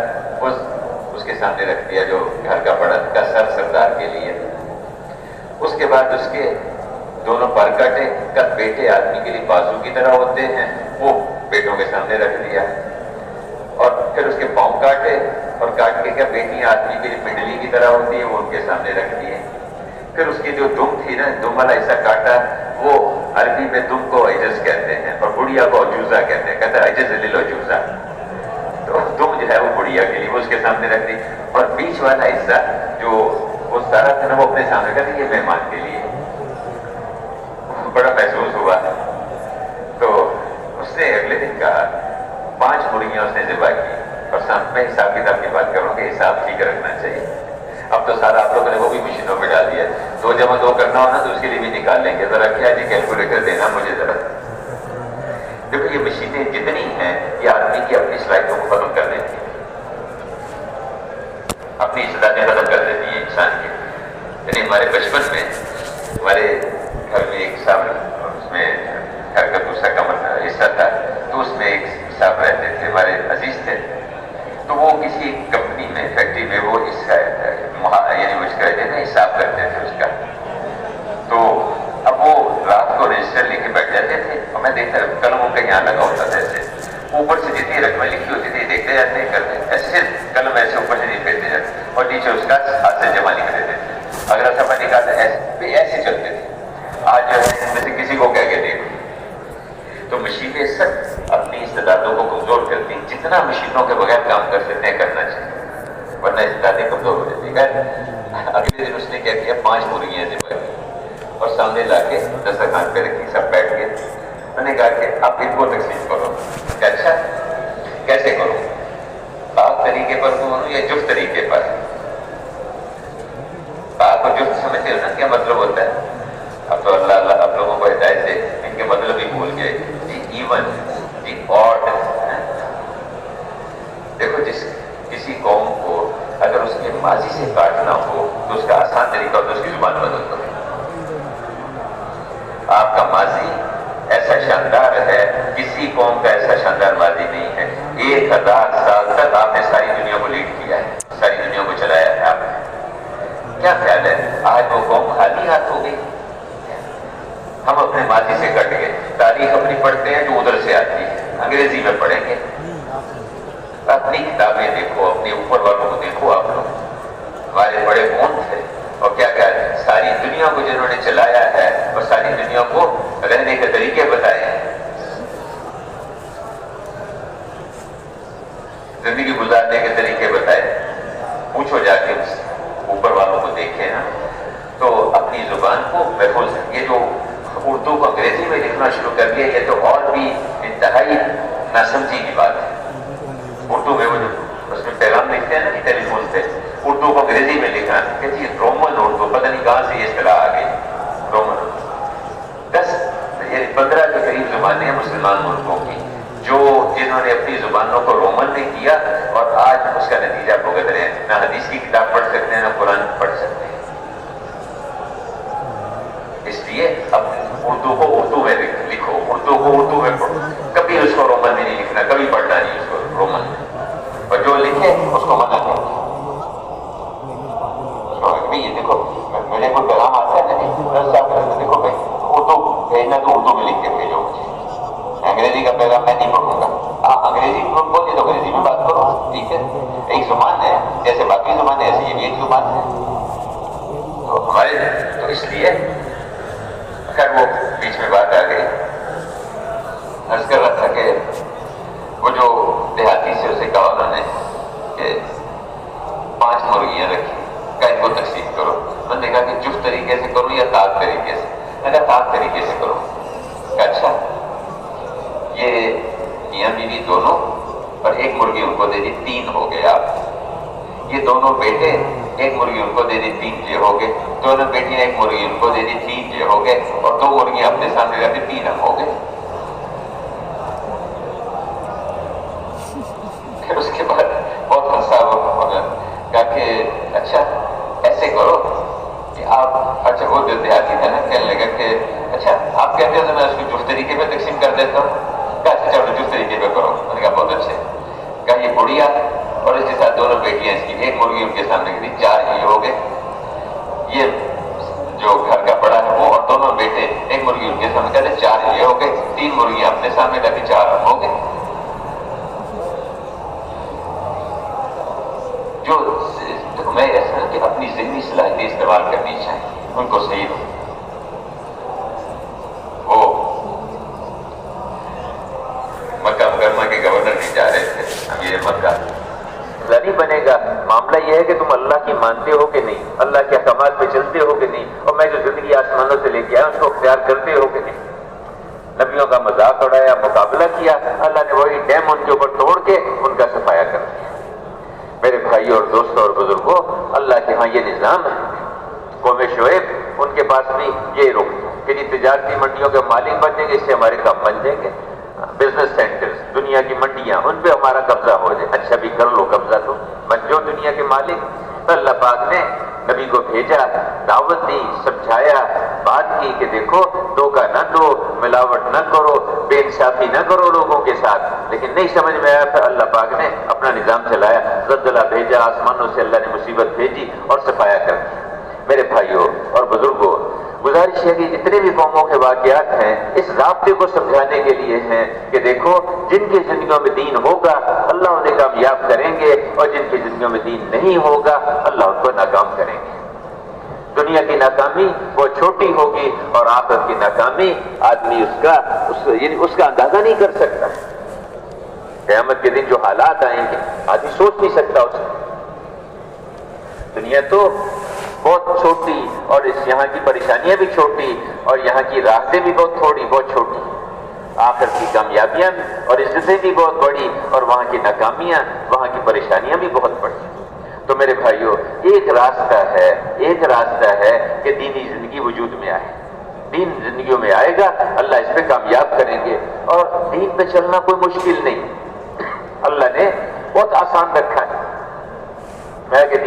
اس کے سامنے رکھ دیا جو گھر کا بڑا کا سردار کے لیے۔ اس کے بعد اس کے دونوں پر کاٹے، کد بیٹے آدمی کے لیے بازو کی طرح ہوتے ہیں، وہ بیٹوں کے سامنے رکھ دیا، اور پھر اس کے پاؤں کاٹے، اور کاٹ کے کیا بیٹیاں آدمی کے لیے پنڈلی کی طرح ہوتی ہے، وہ ان کے سامنے رکھ دیے۔ پھر اس کی جو دم تھی نا، دم والا حصہ کاٹا، وہ عربی میں دم کو عجز کہتے ہیں، اور بڑھیا کو عجوزہ کہتے ہیں، کہتے ہیں عجز للعجوزہ۔ تو دم جو ہے وہ بڑھیا کے لیے، وہ اس کے سامنے رکھ دی، اور بیچ والا حصہ جو وہ سارا تھا نا، وہ اپنے سامنے کر دی، یہ مہمان کے لیے۔ بڑا محسوس ہوا، تو اس نے اگلے دن کہا 5 مرغیاں اس نے ذبح کی، اور میں حساب کتاب کی بات کروں کہ حساب ٹھیک رکھنا چاہیے۔ اب تو سارا آپ لوگوں نے وہ بھی مشینوں میں ڈال دیا، 2 جمع 2 کرنا ہونا تو اس کے لیے بھی نکال لیں گے، ذرا کیا جی کیلکولیٹر دینا مجھے ذرا۔ دیکھو یہ مشینیں جتنی ہیں یہ آدمی کی اپنی صلاحیتوں کو ختم کر دیتی ہیں، اپنی استعدادیں ختم کر دیتی ہیں انسان کی۔ یعنی ہمارے بچپن میں ہمارے گھر میں ایک صاحب، اس میں گھر کا دوسرا کمرہ حصہ تھا، تو اس میں ایک صاحب رہتے تھے، ہمارے عزیز تھے، تو وہ کسی کمپنی میں فیکٹری میں وہ حصہ یعنی وہ اس کا حساب کرتے تھے اس کا۔ تو اب وہ رات کو رجسٹر لے کے بیٹھ جاتے تھے، اور میں دیکھتا قلموں کا یہاں لگا ہوتا تھا، ایسے اوپر سے جتنی رقمیں لکھی ہوتی تھی دیکھتے جاتے ہیں، کرتے ایسے قلم ایسے اوپر سے نہیں پھیرتے جاتے، اور نیچے اس کا ہاتھ سے جمع لکھ دیتے تھے، اگلا صفحہ نکالتا ایسے چلتے تھے۔ آج جو ہے جیسے کسی کو کہہ کے دیکھو، تو مشینیں سب اپنی استعدادوں کو کمزور کرتی ہیں، جتنا مشینوں کے بغیر کام کر سکتے ہیں کرنا چاہیے، ورنہ استعدادیں کمزور ہو جاتی ہیں۔ اگلے دن اس نے کیا کیا، 5 مرغیاں ذبح کی، اور سامنے لا کے دسترخوان پہ رکھی، سب بیٹھ گئے۔ میں نے کہا کہ اب ان کو تقسیم کرو۔ کہ اچھا کیسے کروں، پاک طریقے پر کروں یا جفت طریقے پر؟ پاک اور جفت سمجھتے ہو نا کیا مطلب ہوتا ہے؟ اب تو اللہ آپ لوگوں کو ہدایت دے، ان کے مطلب ہی بھول گئے جی۔ ایون جی آڈ، دیکھو کسی قوم کو اگر اس کے ماضی سے کاٹنا ہو تو اس کا آسان طریقہ ہوتا ہے اس کی زبان بدل دو۔ آپ کا ماضی ایسا شاندار ہے، کسی قوم کا ایسا شاندار ماضی نہیں ہے۔ 1000 سال تک آپ نے ساری دنیا کو لیڈ کیا ہے، ساری دنیا کو چلایا ہے آپ نے۔ کیا خیال ہے آج وہ قوم خالی ہاتھ ہو گئی؟ ہم اپنے ماضی سے کٹ گئے، تاریخ اپنی پڑھتے ہیں جو ادھر سے آتی ہے، انگریزی میں پڑھیں گے۔ اپنی کتابیں دیکھو، اپنے اوپر والوں کو دیکھو، آپ لوگ ہمارے بڑے کون تھے، اور کیا کیا ساری دنیا کو جنہوں نے چلایا ہے، اور ساری دنیا کو رہنے کے طریقے بتائے ہیں، زندگی گزارنے کے طریقے بتائے۔ پوچھو جا کے اوپر والوں کو دیکھیں نا، تو اپنی زبان کو محفوظ۔ یہ جو اردو کو انگریزی میں لکھنا شروع کر دیا، یہ تو اور بھی انتہائی ناسمجھی کی بات ہے۔ اردو میں وہ جو اس میں پیغام لکھتے ہیں نا کہ ٹیلی فون پہ، اردو کو انگریزی میں لکھا کہ جی رومن اردو، پتہ نہیں کہاں سے یہ اصطلاح آ گئی رومن اردو۔ 10 15 کے قریب زبانیں ہیں مسلمان ملکوں کی جو جنہوں نے اپنی زبانوں کو رومن نہیں کیا اور آج اس کا نتیجہ بھگت رہے ہیں، نہ حدیث کی کتاب پڑھ سکتے ہیں نہ قرآن پڑھ سکتے ہیں۔ اس لیے اب اردو کو اردو میں لکھو، اردو کو اردو میں پڑھو، کبھی اس کو رومن میں نہیں لکھنا، کبھی پڑھنا نہیں اس کو رومن میں، اور جو لکھے اس کو منع کرو۔ یہ دیکھو میرے کو پیغام آتا ہے نا، دیکھو بھائی اردو بھیجنا تو اردو میں لکھ کے بھیجو مجھے، انگریزی کا پیغام میں نہیں پڑھوں گا۔ آپ انگریزی بولے تو انگریزی میں بات کرو، ٹھیک ہے، ایک زبان ہے جیسے باقی زبان ہے، ایسے یہ بھی ایک زبان ہے تو ہمارے، تو اس لیے خیر وہ بیچ میں بات آ گئی۔ عرض کر رہا تھا کہ وہ جو دیہاتی سے اسے کہا انہوں نے کہ 5 مرغیاں رکھی، کہ ان کو تقسیم کرو۔ انہوں نے کہا کہ جفت طریقے سے کرو یا تاک طریقے سے؟ میں نے کہا تاک طریقے سے کرو۔ کہ اچھا، یہ میاں بیوی دونوں، اور ایک مرغی ان کو دے دی، 3 ہو گئے آپ۔ یہ دونوں بیٹے، ایک مرغی ان کو دے دی، 3 یہ ہو گئے۔ دونوں بیٹیاں ایک مرغی ان کو دے دی، 3 یہ ہو گئے، اور 2 مرغیاں اپنے سامنے رکھ دی، 3 ہم ہو گئے۔ پھر اس کے بعد بہت ہنسا وہ، کہا کہ اچھا ایسے کرو کہ آپ، اچھا وہ جو دیہاتی تھا نا کہنے لگا کہ اچھا آپ کہتے ہو تو میں اس کو جفت طریقے پہ تقسیم کر دیتا ہوں۔ کہا اچھا چلو جفت طریقے پہ کرو۔ میں نے کہا بہت اچھے۔ کہا یہ بڑھیا، اور اس کے ساتھ دونوں بیٹیاں اس کی، ایک مرغی ان کے سامنے کی تھی، 4 یہ ہو گئے۔ یہ جو گھر کا بڑا ہے وہ، اور دونوں بیٹے، ایک مرغی ان کے سامنے کہتے 4 یہ ہو گئے، 3 مرغیاں اپنے سامنے رکھی، 4 ہم ہو گئے۔ جو میں ایسا کہ اپنی ذہنی صلاحیتیں استعمال کرنی چاہیے، ان کو صحیح ہو۔ وہ مکہ مکرمہ کے گورنر بھی جا رہے تھے، یہ مکہ نہیں بنے گا، معاملہ یہ ہے کہ تم اللہ کی مانتے ہو کہ نہیں، اللہ کے احکامات پہ چلتے ہو کہ نہیں، اور میں جو زندگی آسمانوں سے لے کے آیا اس کو اختیار کرتے ہو کہ نہیں۔ نبیوں کا مذاق اڑایا، مقابلہ کیا، اللہ نے وہی ڈیم ان کے اوپر توڑ کے ان کا صفایا کر دیا۔ میرے بھائی اور دوستوں اور بزرگوں، اللہ کے ہاں یہ نظام ہے۔ قوم شعیب ان کے پاس بھی یہ رخ کہ جی تجارتی منڈیوں کے مالک بنیں گے، اس سے ہمارے کام بن جائیں گے، بزنس سینٹرز، دنیا کی منڈیاں، ان پہ ہمارا قبضہ ہو جائے۔ اچھا بھی کر لو قبضہ، تو بن جاؤ دنیا کے مالک۔ تو اللہ پاک نے نبی کو بھیجا، دعوت دی، سمجھایا، بات کی کہ دیکھو دھوکہ نہ دو، ملاوٹ نہ کرو، بے انصافی نہ کرو لوگوں کے ساتھ۔ لیکن نہیں سمجھ میں آیا، پھر اللہ پاک نے اپنا نظام چلایا، زلزلہ بھیجا، آسمانوں سے اللہ نے مصیبت بھیجی اور صفایا کر دیا۔ میرے بھائیوں اور بزرگوں، گزارش ہے کہ جتنے بھی قوموں کے واقعات ہیں اس ضابطے کو سمجھانے کے لیے ہیں کہ دیکھو جن کی زندگیوں میں دین ہوگا اللہ انہیں کامیاب کریں گے، اور جن کی زندگیوں میں دین نہیں ہوگا اللہ ان کو ناکام کریں گے۔ دنیا کی ناکامی وہ چھوٹی ہوگی، اور آخرت کی ناکامی آدمی اس کا اندازہ نہیں کر سکتا۔ قیامت کے دن جو حالات آئیں گے آدمی سوچ نہیں سکتا اس کو۔ دنیا تو بہت چھوٹی، اور یہاں کی پریشانیاں بھی چھوٹی، اور یہاں کی راحتیں بھی بہت تھوڑی، بہت چھوٹی۔ آخر کی کامیابیاں اور عزتیں بھی بہت بڑی، اور وہاں کی ناکامیاں، وہاں کی پریشانیاں بھی بہت بڑی۔ تو میرے بھائیوں، ایک راستہ ہے کہ دینی زندگی وجود میں آئے۔ دین زندگیوں میں آئے گا، اللہ اس پہ کامیاب کریں گے، اور دین پہ چلنا کوئی مشکل نہیں، اللہ نے بہت آسان رکھا ہے۔ میں کہ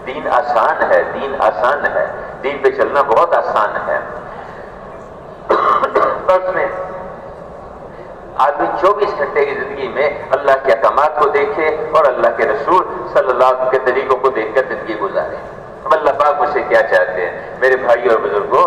دین آسان ہے، دین آسان ہے، دین پہ چلنا بہت آسان ہے۔ بس میں آدمی 24 گھنٹے کی زندگی میں اللہ کے احکامات کو دیکھے اور اللہ کے رسول صلی اللہ علیہ وسلم کے طریقوں کو دیکھ کر زندگی گزارے۔ اب اللہ پاک مجھ سے کیا چاہتے ہیں؟ میرے بھائی اور بزرگوں،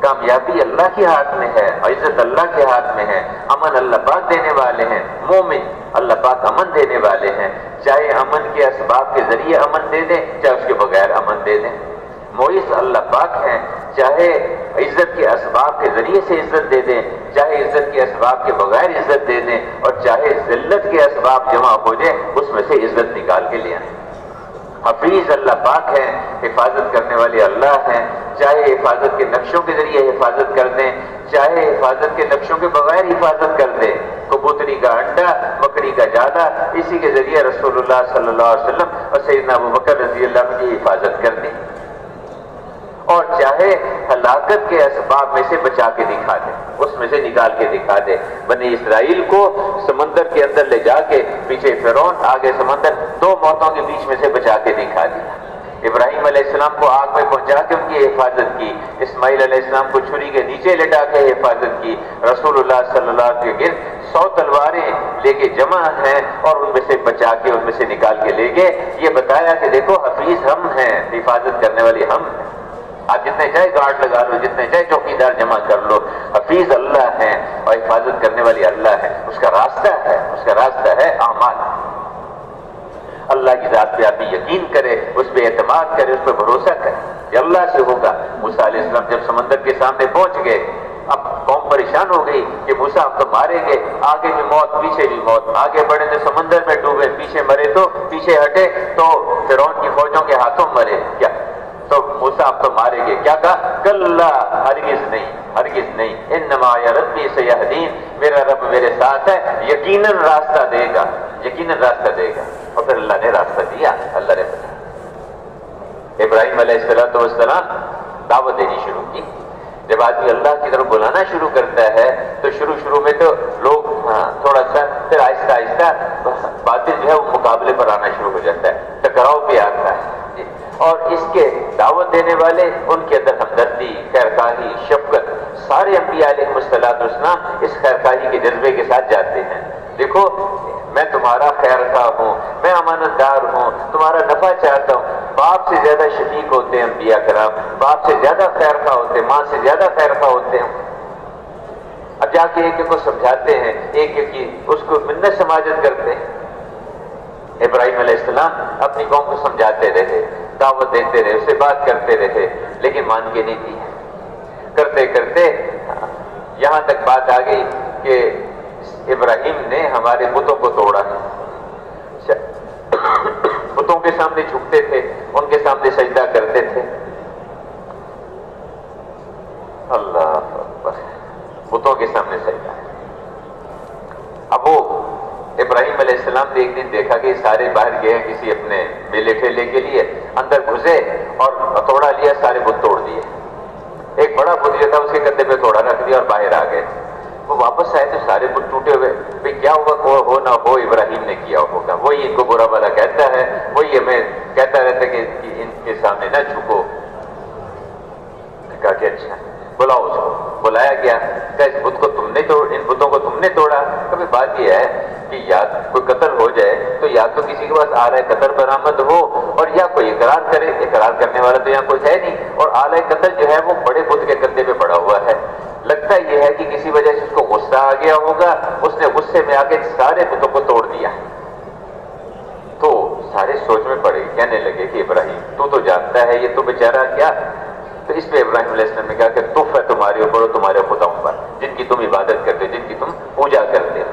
کامیابی اللہ کے ہاتھ میں ہے، عزت اللہ کے ہاتھ میں ہے، امن اللہ پاک دینے والے ہیں۔ مومن اللہ پاک امن دینے والے ہیں، چاہے امن کے اسباب کے ذریعے امن دے دیں، چاہے اس کے بغیر امن دے دیں۔ معیز اللہ پاک ہیں، چاہے عزت کے اسباب کے ذریعے سے عزت دے دیں، چاہے عزت کے اسباب کے بغیر عزت دے دیں، اور چاہے ذلت کے اسباب جمع ہو جائے اس میں سے عزت نکال کے لے آئیں۔ حفیظ اللہ پاک ہیں، حفاظت کرنے والے اللہ ہیں، چاہے حفاظت کے نقشوں کے ذریعے حفاظت کر دیں، چاہے حفاظت کے نقشوں کے بغیر حفاظت کر دیں۔ کبوتری کا انڈا، مکڑی کا جالا، اسی کے ذریعے رسول اللہ صلی اللہ علیہ وسلم اور سیدنا ابوبکر رضی اللہ عنہ کی حفاظت کر دیں۔ اور چاہے ہلاکت کے اسباب میں سے بچا کے دکھا دے، اس میں سے نکال کے دکھا دے۔ بنی اسرائیل کو سمندر کے اندر لے جا کے پیچھے فرعون آگے سمندر، دو موتوں کے بیچ میں سے بچا کے دکھا دیا۔ ابراہیم علیہ السلام کو آگ میں پہنچا کے ان کی حفاظت کی، اسماعیل علیہ السلام کو چھری کے نیچے لٹا کے حفاظت کی، رسول اللہ صلی اللہ علیہ وسلم کے گرد 100 تلواریں لے کے جمع ہیں اور ان میں سے بچا کے ان میں سے نکال کے لے گئے۔ یہ بتایا کہ دیکھو حفیظ ہم ہیں، حفاظت کرنے والے ہم ہیں۔ آپ جتنے چاہے گارڈ لگا لو، جتنے چاہے چوکیدار جمع کر لو، حفیظ اللہ ہے اور حفاظت کرنے والی اللہ ہے۔ اس کا راستہ ہے، اس کا راستہ ہے اعمال۔ اللہ کی ذات پہ آپ یقین کرے، اس پہ اعتماد کرے، اس پہ بھروسہ کرے، یہ اللہ سے ہوگا۔ موسیٰ علیہ السلام جب سمندر کے سامنے پہنچ گئے، اب قوم پریشان ہو گئی کہ موسیٰ اب تو مارے گے، آگے بھی موت پیچھے بھی موت، آگے بڑھے تو سمندر میں ڈوبے، پیچھے مرے تو پیچھے ہٹے تو فرعون کی فوجوں کے ہاتھوں مرے، کیا تو موسیٰ اب تو مارے گے؟ کیا کہا؟ کلا، ہرگز نہیں، ہرگز نہیں، انما ربی سیہدین، میرا رب میرے ساتھ ہے، یقیناً راستہ دے گا، یقیناً راستہ دے گا۔ اور پھر اللہ نے راستہ دیا، اللہ نے بتایا۔ ابراہیم علیہ السلام دعوت دینی شروع کی۔ جب آدمی اللہ کی طرف بلانا شروع کرتا ہے تو شروع میں تو لوگ تھوڑا سا، پھر آہستہ آہستہ باطل جو ہے وہ مقابلے پر آنا شروع ہو جاتا ہے، ٹکراؤ پہ آتا ہے، اور اس کے دعوت دینے والے ان کے اندر ہمدردی، خیرخواہی، شفقت، سارے انبیاء علیہ السلام اس خیرخواہی کے جذبے کے ساتھ جاتے ہیں۔ دیکھو میں تمہارا خیر خواہ ہوں، میں امانت دار ہوں، تمہارا نفع چاہتا ہوں۔ باپ سے زیادہ شفیق ہوتے ہیں انبیاء کرام، باپ سے زیادہ خیر خواہ ہوتے ہیں، ماں سے زیادہ خیر خواہ ہوتے ہیں۔ اب جا کے ایک کو سمجھاتے ہیں، ایک کی اس کو منت سماجت کرتے ہیں۔ ابراہیم علیہ السلام اپنی قوم کو سمجھاتے رہے، دعوت دیتے رہے، اس سے بات کرتے رہے، لیکن مان کے نہیں دی۔ کرتے کرتے یہاں تک بات آ گئی کہ ابراہیم نے ہمارے بتوں کو توڑا، بتوں کے سامنے جھکتے تھے، ان کے سامنے سجدہ کرتے تھے۔ اللہ اکبر، بتوں کے سامنے سجدہ۔ اب وہ ابراہیم علیہ السلام نے ایک دن دیکھا کہ سارے باہر گئے کسی اپنے میلے ٹھیلے کے لیے، اندر گھسے اور ہتھوڑا لیا، سارے بت توڑ دیے۔ ایک بڑا بت جو تھا اس کے کندھے پہ تھوڑا رکھ دیا اور باہر آ گئے۔ وہ واپس آئے تو سارے بت ٹوٹے ہوئے۔ بھئی کیا ہوا؟ ہو نہ ہو ابراہیم نے کیا ہوگا، وہی ان کو برا بھلا کہتا ہے، وہی ہمیں کہتا رہتا ہے کہ ان کے سامنے نہ جھکو۔ کہا کہ اچھا بلاؤ اس کو۔ بلایا گیا، کہ اس بت کو تم نے توڑ، ان بتوں کو تم نے توڑا۔ کبھی بات یہ ہے کہ یا کوئی قتل ہو جائے تو یا تو کسی کے پاس آلہ قتل برآمد ہو، اور یا کوئی اقرار کرے، اقرار کرنے والا تو یہاں کوئی ہے نہیں، اور آلہ قتل جو ہے وہ بڑے بت کے کندھے پہ پڑا ہوا ہے۔ لگتا یہ ہے کہ کسی وجہ سے اس کو غصہ آ گیا ہوگا، اس نے غصے میں آ کے سارے بتوں کو توڑ دیا۔ تو سارے سوچ میں پڑے، کہنے لگے کہ ابراہیم تو جانتا ہے یہ تو بیچارہ کیا۔ تو اس پہ ابراہیم علیہ السلام نے کہا کہ تف ہے تمہارے اوپر اور تمہارے خداؤں پر، جن کی تم عبادت کرتے ہو، جن کی تم پوجا کرتے ہو۔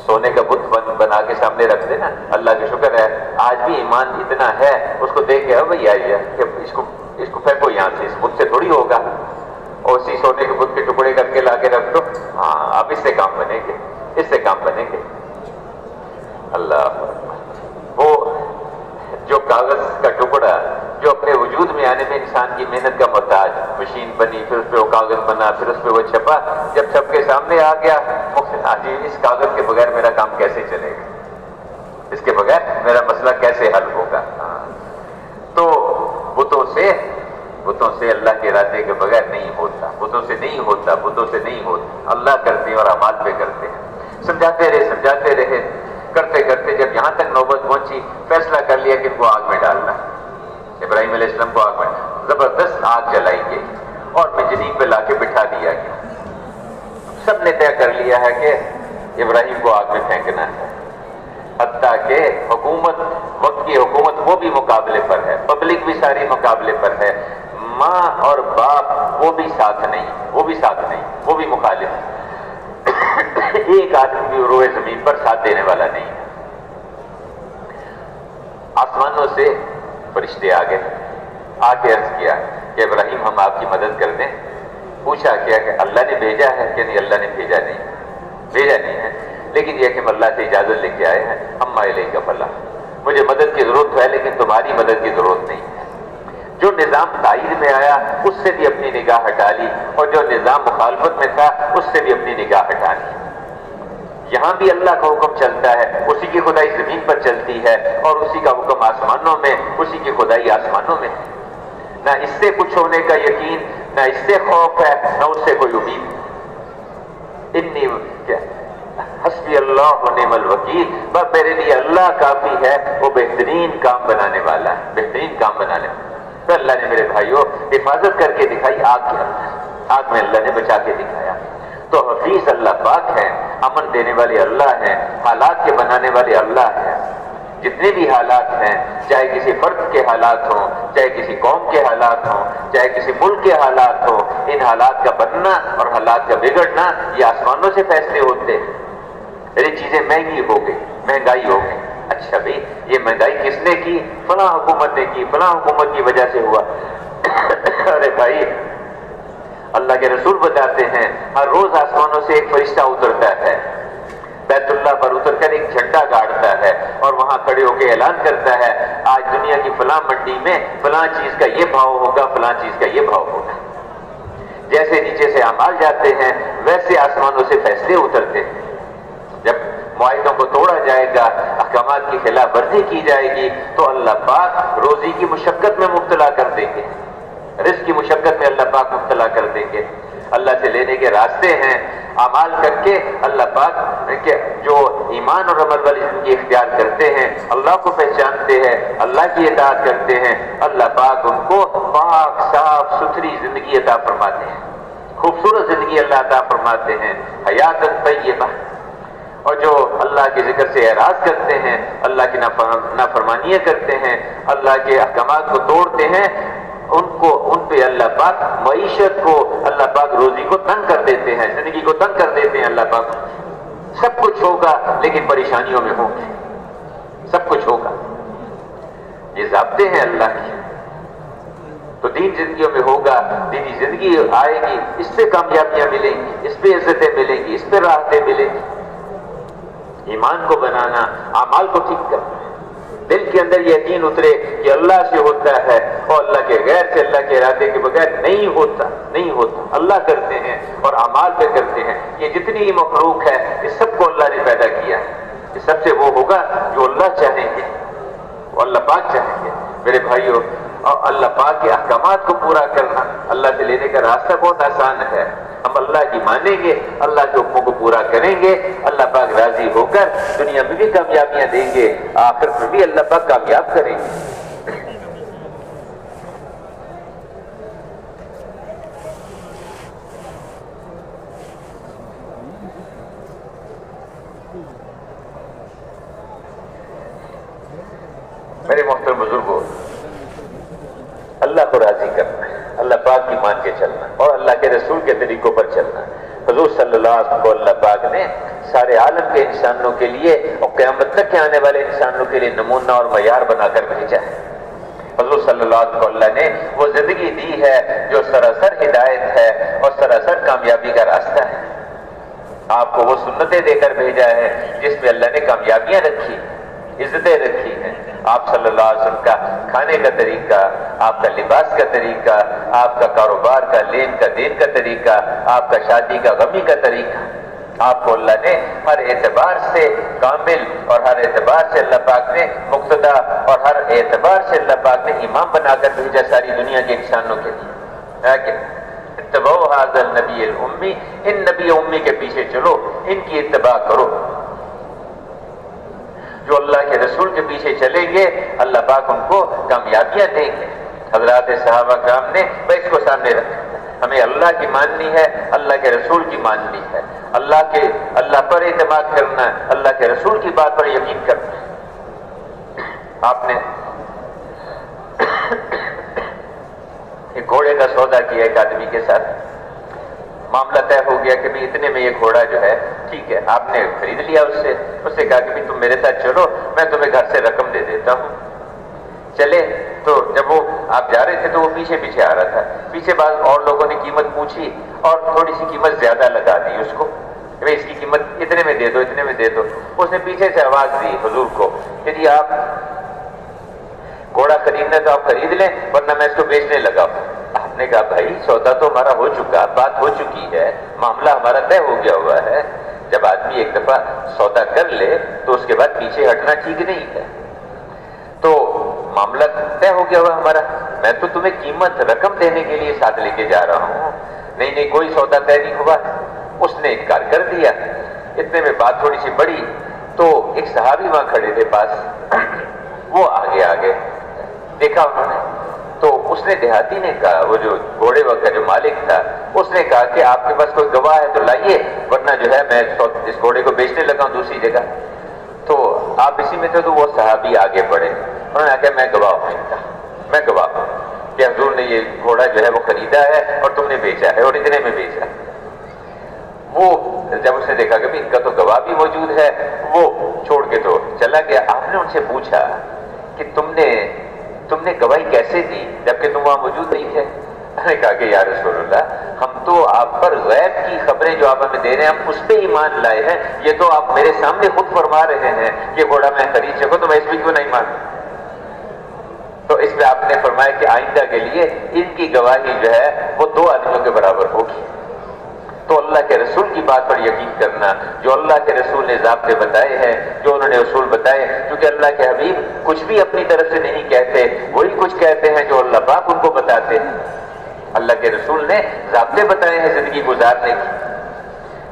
سونے کا بت بنا کے سامنے رکھ دینا، اللہ کا شکر ہے آج بھی ایمان اتنا ہے، اس کو دیکھ کے بھائی آئیے کہ اس کو پھینکو یہاں سے، اس بت سے تھوڑی ہوگا، اور اسی سونے کے بت کے ٹکڑے کر کے لا کے رکھ دو، ہاں اب اس سے کام بنے گے، اس سے کام بنے گے۔ اللہ، وہ جو کاغذ کا ٹکڑا جو اپنے وجود میں آنے میں انسان کی محنت کا محتاج، مشین بنی، پھر اس پہ وہ کاغذ بنا، پھر اس پہ وہ چھپا، جب چھپ کے سامنے آ گیا، اس کاغذ کے بغیر میرا کام کیسے چلے گا، اس کے بغیر میرا مسئلہ کیسے حل ہوگا۔ تو بتوں سے اللہ کے ارادے کے بغیر نہیں ہوتا، بتوں سے نہیں ہوتا، بتوں سے نہیں ہوتا، اللہ کرتے ہیں اور اعمال پہ کرتے ہیں۔ سمجھاتے رہے کرتے کرتے جب یہاں تک نوبت پہنچی، فیصلہ کر لیا کہ ان کو آگ میں ڈالنا۔ ابراہیم علیہ السلام کو آگ میں زبردست آگ جلائی گئی اور منجنیق پہ لا کے بٹھا دیا گیا۔ سب نے طے کر لیا ہے کہ ابراہیم کو آگ میں پھینکنا ہے، حتیٰ کہ حکومت، وقت کی حکومت وہ بھی مقابلے پر ہے، پبلک بھی ساری مقابلے پر ہے، ماں اور باپ وہ بھی ساتھ نہیں، وہ بھی مخالف ہے۔ ایک آدمی بھی روئے زمین پر ساتھ دینے والا نہیں ہے۔ آسمانوں سے فرشتے آ گئے، آ کے عرض کیا کہ ابراہیم ہم آپ کی مدد کر دیں۔ پوچھا کیا کہ اللہ نے بھیجا ہے کہ نہیں؟ اللہ نے بھیجا نہیں ہے، لیکن یہ کہ ہم اللہ سے اجازت لے کے آئے ہیں، ہم الیک فلاح، مجھے مدد کی ضرورت ہے لیکن تمہاری مدد کی ضرورت نہیں ہے۔ جو نظام تائید میں آیا اس سے بھی اپنی نگاہ ہٹا لی، اور جو نظام مخالفت میں تھا اس سے بھی اپنی نگاہ ہٹا لی۔ یہاں بھی اللہ کا حکم چلتا ہے، اسی کی خدائی زمین پر چلتی ہے، اور اسی کا حکم آسمانوں میں، اسی کی خدائی آسمانوں میں ہے۔ نہ اس سے کچھ ہونے کا یقین، نہ اس سے خوف ہے، نہ اس سے کوئی امید۔ انی حسبی اللہ و نعم الوکیل، بس میرے لیے اللہ کافی ہے، وہ بہترین کام بنانے والا ہے، بہترین کام بنانے والا ہے۔ تو اللہ نے میرے بھائیوں حفاظت کر کے دکھائی آگ کے اندر، آگ میں اللہ نے بچا کے دکھایا۔ تو حفیظ اللہ پاک ہے، امن دینے والے اللہ ہیں، حالات کے بنانے والے اللہ ہیں۔ جتنے بھی حالات ہیں، چاہے کسی فرد کے حالات ہوں، چاہے کسی قوم کے حالات ہوں، چاہے کسی ملک کے حالات ہوں، ان حالات کا بننا اور حالات کا بگڑنا یہ آسمانوں سے فیصلے ہوتے ہیں۔ یہ چیزیں مہنگی ہو گئی، مہنگائی ہو گئی، اچھا بھائی یہ مہنگائی کس نے کی؟ فلاں حکومت نے کی، فلاں حکومت کی وجہ سے ہوا۔ ارے بھائی اللہ کے رسول بتاتے ہیں ہر روز آسمانوں سے ایک فرشتہ اترتا ہے، بیت اللہ پر اتر کر ایک جھنڈا گاڑتا ہے اور وہاں کھڑے ہو کے اعلان کرتا ہے آج دنیا کی فلاں منڈی میں فلاں چیز کا یہ بھاؤ ہوگا، فلاں چیز کا یہ بھاؤ ہوگا۔ جیسے نیچے سے اعمال جاتے ہیں ویسے آسمانوں سے فیصلے اترتے ہیں۔ جب معاہدوں کو توڑا جائے گا، احکامات کی خلاف ورزی کی جائے گی تو اللہ پاک روزی کی مشقت میں مبتلا کر دیں گے، رزق کی مشقت میں اللہ پاک مبتلا کر دیں گے۔ اللہ سے لینے کے راستے ہیں، اعمال کر کے اللہ پاک کے جو ایمان اور عمل والی زندگی اختیار کرتے ہیں، اللہ کو پہچانتے ہیں، اللہ کی اطاعت کرتے ہیں، اللہ پاک ان کو پاک صاف ستھری زندگی عطا فرماتے ہیں، خوبصورت زندگی اللہ عطا فرماتے ہیں، حیات طیبہ۔ اور جو اللہ کے ذکر سے اعراض کرتے ہیں، اللہ کی نافرمانیاں کرتے ہیں، اللہ کے احکامات کو توڑتے ہیں، ان پہ اللہ پاک معیشت کو، اللہ پاک روزی کو تنگ کر دیتے ہیں، زندگی کو تنگ کر دیتے ہیں۔ اللہ پاک سب کچھ ہوگا لیکن پریشانیوں میں ہوں گے، سب کچھ ہوگا، یہ ضابطے ہیں اللہ کے۔ تو دین زندگیوں میں ہوگا، دینی زندگی آئے گی، اس پہ کامیابیاں ملیں گی، اس پہ عزتیں ملیں گی، اس پہ راحتیں ملیں گی۔ ایمان کو بنانا، اعمال کو ٹھیک کرنا، دل کے اندر یہ یقین اترے کہ اللہ سے ہوتا ہے اور اللہ کے غیر سے، اللہ کے ارادے کے بغیر نہیں ہوتا، نہیں ہوتا، اللہ کرتے ہیں اور اعمال پہ کرتے ہیں۔ یہ جتنی مخلوق ہے اس سب کو اللہ نے پیدا کیا ہے، یہ سب سے وہ ہوگا جو اللہ چاہیں گے، وہ اللہ پاک چاہیں گے۔ میرے بھائیوں، اور اللہ پاک کے احکامات کو پورا کرنا، اللہ سے لینے کا راستہ بہت آسان ہے۔ ہم اللہ کی مانیں گے، اللہ کے حکموں کو پورا کریں گے، اللہ پاک راضی ہو کر دنیا میں بھی کامیابیاں دیں گے، آخرت میں بھی اللہ پاک کامیاب کریں گے۔ میرے محترم بزرگوں، اللہ کو راضی کرنا، اللہ پاک کی مان کے چلنا اور اللہ کے رسول کے طریقوں پر چلنا۔ حضور صلی اللہ علیہ وسلم کو اللہ پاک نے سارے عالم کے انسانوں کے لیے اور قیامت تک کے آنے والے انسانوں کے لیے نمونہ اور معیار بنا کر بھیجا ہے۔ حضور صلی اللہ علیہ وسلم کو اللہ نے وہ زندگی دی ہے جو سراسر ہدایت ہے اور سراسر کامیابی کا راستہ ہے۔ آپ کو وہ سنتیں دے کر بھیجا ہے جس میں اللہ نے کامیابیاں رکھی، عزتیں رکھی ہیں۔ آپ صلی اللہ علیہ وسلم کا کھانے کا طریقہ، آپ کا لباس کا طریقہ، آپ کا کاروبار کا لین کا دین کا طریقہ، آپ کا شادی کا غمی کا طریقہ، آپ کو اللہ نے ہر اعتبار سے کامل اور ہر اعتبار سے اللہ پاک نے مقتدا اور ہر اعتبار سے اللہ پاک نے امام بنا کر بھیجا ساری دنیا کے انسانوں کے لیے۔ اتبعوا ھذا النبی الامی، ان نبی امی کے پیچھے چلو، ان کی اتباع کرو۔ جو اللہ کے رسول کے پیچھے چلیں گے اللہ پاک ان کو کامیابیاں دیں گے۔ حضرات صحابہ کرام نے اس کو سامنے رکھا، ہمیں اللہ کی ماننی ہے، اللہ کے رسول کی ماننی ہے، اللہ پر اعتماد کرنا ہے، اللہ کے رسول کی بات پر یقین کرنا ہے۔ آپ نے ایک گھوڑے کا سودا کیا ایک آدمی کے ساتھ، معاملہ طے ہو گیا کہ بھی اتنے میں یہ گھوڑا جو ہے ٹھیک ہے، آپ نے خرید لیا اس سے کہا کہ بھی تم میرے ساتھ چلو، میں تمہیں گھر سے رقم دے دیتا ہوں۔ چلے تو جب وہ آپ جا رہے تھے تو وہ پیچھے پیچھے آ رہا تھا، پیچھے بعض اور لوگوں نے قیمت پوچھی اور تھوڑی سی قیمت زیادہ لگا دی اس کو، کہ اس کی قیمت اتنے میں دے دو، اتنے میں دے دو۔ اس نے پیچھے سے آواز دی حضور کو کہ جی آپ گھوڑا خریدنا تو آپ خرید لیں ورنہ میں اس کو بیچنے لگا ہوں۔ آپ نے کہا بھائی سودا تو ہمارا ہو چکا، بات ہو چکی ہے، معاملہ ہمارا طے ہو گیا ہوا ہے۔ جب آدمی ایک دفعہ سودا کر لے تو اس کے بعد پیچھے ہٹنا ٹھیک نہیں ہے۔ تو معاملہ طے ہو گیا ہوا ہمارا، میں تو تمہیں قیمت رقم دینے کے لیے ساتھ لے کے جا رہا ہوں، نہیں کوئی سودا طے نہیں ہوا۔ اس نے انکار کر دیا۔ اتنے میں بات تھوڑی سی بڑی تو ایک صحابی وہاں کھڑے تھے پاس، وہ آگے دیکھا انہوں نے تو اس نے دیہاتی نے کہا، وہ جو گھوڑے کا جو مالک تھا اس نے کہا کہ آپ کے پاس کوئی گواہ ہے تو لائیے ورنہ جو ہے میں اس گھوڑے کو بیچنے لگا ہوں دوسری جگہ۔ تو آپ اسی میں تھے تو وہ صحابی آگے بڑھے، انہوں نے کہا میں گواہ ہوں ان کا، میں گواہ ہوں کہ حضور نے یہ گھوڑا جو ہے وہ خریدا ہے اور تم نے بیچا ہے اور اتنے میں بیچا۔ وہ جب اس نے دیکھا کہ ان کا تو گواہ بھی موجود ہے وہ چھوڑ کے تو چلا گیا۔ آپ نے ان سے پوچھا کہ تم نے گواہی کیسے دی جبکہ تم وہاں موجود نہیں تھے؟ میں نے کہا کہ یا رسول اللہ ہم تو آپ پر غیب کی خبریں جو آپ ہمیں دے رہے ہیں ہم اس پہ ایمان لائے ہیں، یہ تو آپ میرے سامنے خود فرما رہے ہیں کہ گھوڑا میں خرید سکوں تو میں اس پہ کیوں نہیں مانوں؟ تو اس میں آپ نے فرمایا کہ آئندہ کے لیے ان کی گواہی جو ہے وہ 2 آدمیوں کے برابر ہوگی۔ تو اللہ کے رسول کی بات پر یقین کرنا، جو اللہ کے رسول نے ضابطے بتائے ہیں، جو انہوں نے اصول بتائے، کیونکہ اللہ کے حبیب کچھ بھی اپنی طرف سے نہیں کہتے، وہی کچھ کہتے ہیں جو اللہ پاک ان کو بتاتے ہیں۔ اللہ کے رسول نے ضابطے بتائے ہیں زندگی گزارنے کی۔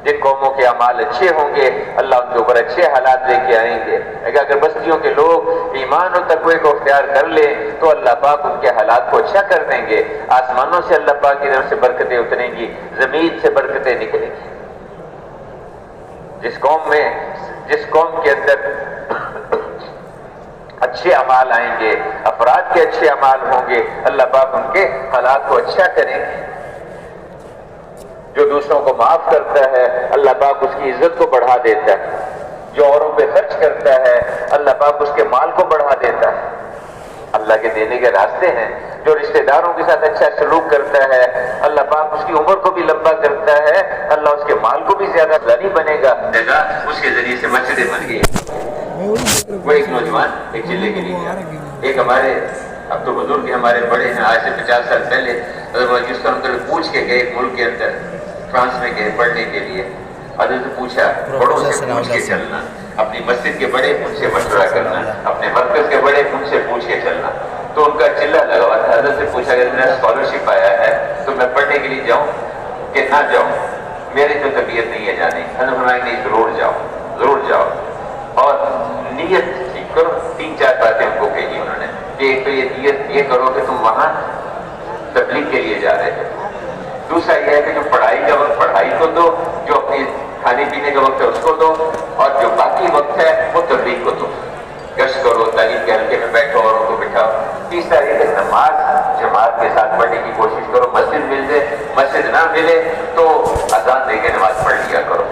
جن قوموں کے اعمال اچھے ہوں گے اللہ ان کے اوپر اچھے حالات لے کے آئیں گے، اگر بستیوں کے لوگ ایمان اور تقوی کو اختیار کر لیں تو اللہ پاک ان کے حالات کو اچھا کر دیں گے، آسمانوں سے اللہ پاک کی طرف سے برکتیں اتریں گی، زمین سے برکتیں نکلیں گی۔ جس قوم کے اندر اچھے اعمال آئیں گے، افراد کے اچھے اعمال ہوں گے، اللہ پاک ان کے حالات کو اچھا کریں گے۔ جو دوسروں کو معاف کرتا ہے اللہ پاک اس کی عزت کو بڑھا دیتا ہے، جو اوروں پہ خرچ کرتا ہے اللہ پاک اس کے مال کو بڑھا دیتا ہے۔ اللہ کے دینے کے راستے ہیں، جو رشتہ داروں کے ساتھ اچھا سلوک کرتا ہے اللہ پاک اس کی عمر کو بھی لمبا کرتا ہے، اللہ اس کے مال کو بھی زیادہ غنی بنے گا، اس کے ذریعے سے مسجدیں بن گئی۔ وہ ایک نوجوان ایک چلے کے لیے گیا، ایک ہمارے اب تو بزرگ ہمارے بڑے ہیں، آج سے 50 سال پہلے جس کو ہم پوچھ کے گئے ایک ملک کے اندر فرانس میں گئے پڑھنے کے لیے، حضرت سے پوچھا بڑوں سے پوچھ کے چلنا، اپنی مسجد کے بڑے ان سے مشورہ کرنا، اپنے مرکز کے بڑے ان سے پوچھ کے چلنا۔ تو ان کا چلہ لگا ہوا تھا، حضرت سے پوچھا کہ میرا اسکالرشپ آیا ہے تو میں پڑھنے کے لیے جاؤں کہ نہ جاؤں؟ میری تو طبیعت نہیں ہے جانے۔ حضرت فرمایا نہیں ضرور جاؤ، ضرور جاؤ، اور نیت ٹھیک کرو۔ 3-4 باتیں ان کو کہی انہوں نے کہ ایک تو یہ نیت یہ کرو کہ تم وہاں تبلیغ کے لیے جا رہے ہو، دوسرا یہ ہے کہ جو پڑھائی کا وقت پڑھائی کو دو، جو اپنی کھانے پینے کا وقت ہے اس کو دو، اور جو باقی وقت ہے وہ تبلیغ کو دو، گشت کرو، تعلیم کے حلقے میں بیٹھو اور ان کو بٹھاؤ۔ تیسرا یہ کہ نماز جماعت کے ساتھ پڑھنے کی کوشش کرو، مسجد مل جائے، مسجد نہ ملے تو اذان دے کے نماز پڑھ لیا کرو۔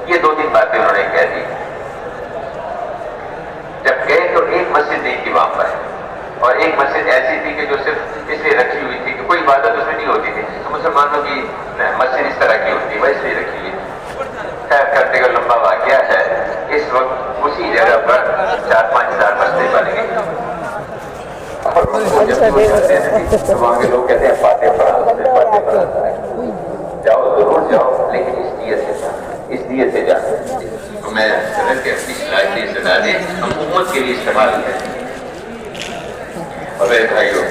یہ 2-3 باتیں انہوں نے کہہ دی۔ جب گئے تو ایک مسجد نہیں تھی وہاں پر، اور ایک مسجد ایسی تھی کہ جو صرف اس لیے رکھی ہوئی تھی کہ کوئی عبادت اس میں نہیں ہوتی تھی، تو مسلمانوں کی مسجد اس طرح کی ہوتی ہے وہ اس لیے رکھی ہوئی تھی۔ خیر کرتے کا لمبا واقعہ ہے، اس وقت اسی جگہ پر 4-5 ہزار مسجد بن گئی، اور تو وہاں کے لوگ کہتے ہیں فاتح جاؤ ضرور جاؤ، لیکن اس نیت سے جانا۔ تو میں صدر کے اپنی صلاحیت سے ڈالے ہم امت کے لیے استعمال کریں۔ اور میرے بھائیوں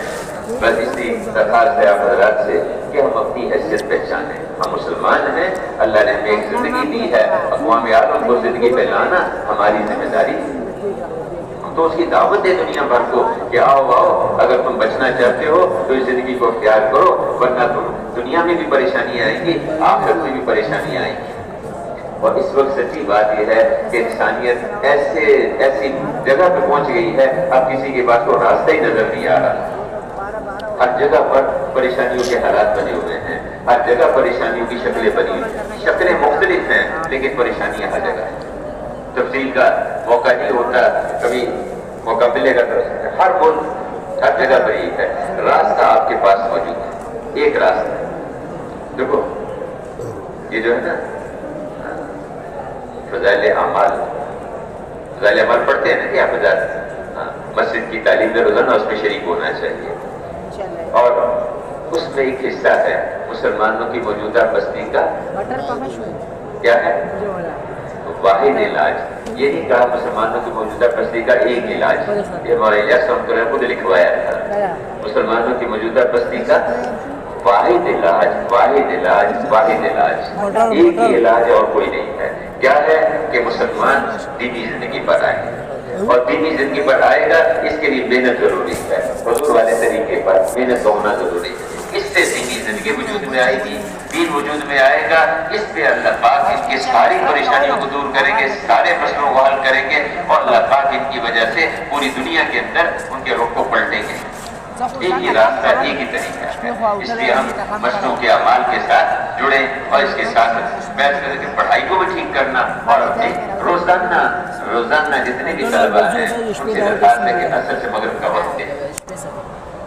بس اسی درخواست ہے آپ حضرات سے کہ ہم اپنی حیثیت پہچانیں، ہم مسلمان ہیں، اللہ نے ہمیں ایک زندگی دی ہے، اقوام عالم کو زندگی پہ لانا ہماری ذمہ داری ہے۔ ہم تو اس کی دعوت دیں دنیا بھر کو کہ آؤ اگر تم بچنا چاہتے ہو تو اس زندگی کو اختیار کرو، ورنہ تم دنیا میں بھی پریشانی آئیں گی، آخرت میں بھی پریشانی آئیں گی۔ اور اس وقت سچی بات یہ ہے کہ انسانیت ایسی جگہ پہ پہنچ گئی ہے اب کسی کے پاس کو راستہ ہی نظر نہیں آ رہا۔ ہر جگہ پر پریشانیوں کے حالات بنے ہوئے ہیں، ہر جگہ پریشانیوں کی شکلیں بنی ہوئی ہیں، شکلیں مختلف ہیں لیکن پریشانیاں ہر جگہ ہیں۔ تفصیل کا موقع نہیں ہوتا، کبھی موقع ملے گا تو ہر ملک ہر جگہ پر یہ ہے، راستہ آپ کے پاس موجود ہے، ایک راستہ۔ دیکھو یہ جو ہے نا فضائل اعمال پڑھتے ہیں نا کہ آپ مسجد کی تعلیم میں روزانہ اس میں شریک ہونا چاہیے. اور اس میں ایک حصہ ہے مسلمانوں کی موجودہ بستی کا کیا ہے واحد علاج. یہ نہیں کہا مسلمانوں کی موجودہ بستی کا ایک علاج, یہ مولانا صاحب نے خود لکھوایا تھا. مسلمانوں کی موجودہ بستی کا واحد علاج, واحد علاج, واحد علاج, ایک ہی علاج اور کوئی نہیں ہے. کیا ہے کہ مسلمان دینی زندگی پر آئے, اور دینی زندگی پر آئے گا اس کے لیے محنت ضروری ہے, حضور والے طریقے پر محنت ہونا ضروری ہے. اس سے دینی زندگی وجود میں آئے گی, دین وجود میں آئے گا. اس پہ اللہ پاک ان کی ساری پریشانیوں کو دور کریں گے, سارے مسئلوں کو حل کریں گے, اور اللہ پاک ان کی وجہ سے پوری دنیا کے اندر ان کے رخ کو پلٹیں گے. ایک ہی راستہ, ایک ہی طریقہ ہے. اس لیے ہم مسئلوں کے اعمال کے ساتھ جڑیں, اور اس کے ساتھ بیٹھ کر کے پڑھائی کو بھی ٹھیک کرنا, اور اپنے روزانہ جتنے بھی طلبہ ہیں ان سے درخواست ہے کہ اثر سے مغرب کا وقت دیں,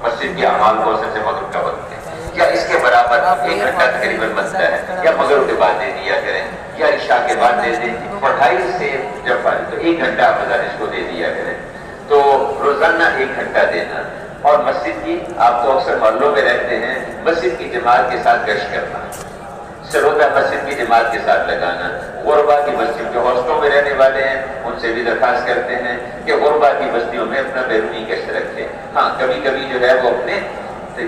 مسجد کے اعمال کو اثر سے مغرب کا وقت دیں. یا اس کے برابر 1 گھنٹہ تقریباً بنتا ہے, یا مغرب کے بعد دے دیا کریں, یا عشاء کے بعد دے دیں. پڑھائی سے جب تو 1 گھنٹہ آپ مدارس کو دے دیا کریں. تو روزانہ 1 گھنٹہ دینا. اور مسجد کی, آپ تو اکثر محلوں میں رہتے ہیں, مسجد کی جماعت کے ساتھ گشت کرنا, سروتا مسجد کی جماعت کے ساتھ لگانا. غربا کی مسجد جو ہاسٹلوں میں رہنے والے ہیں ان سے بھی درخواست کرتے ہیں کہ غربا کی بستیوں میں اپنا بیرونی گشت رکھیں. ہاں کبھی کبھی جو ہے وہ اپنے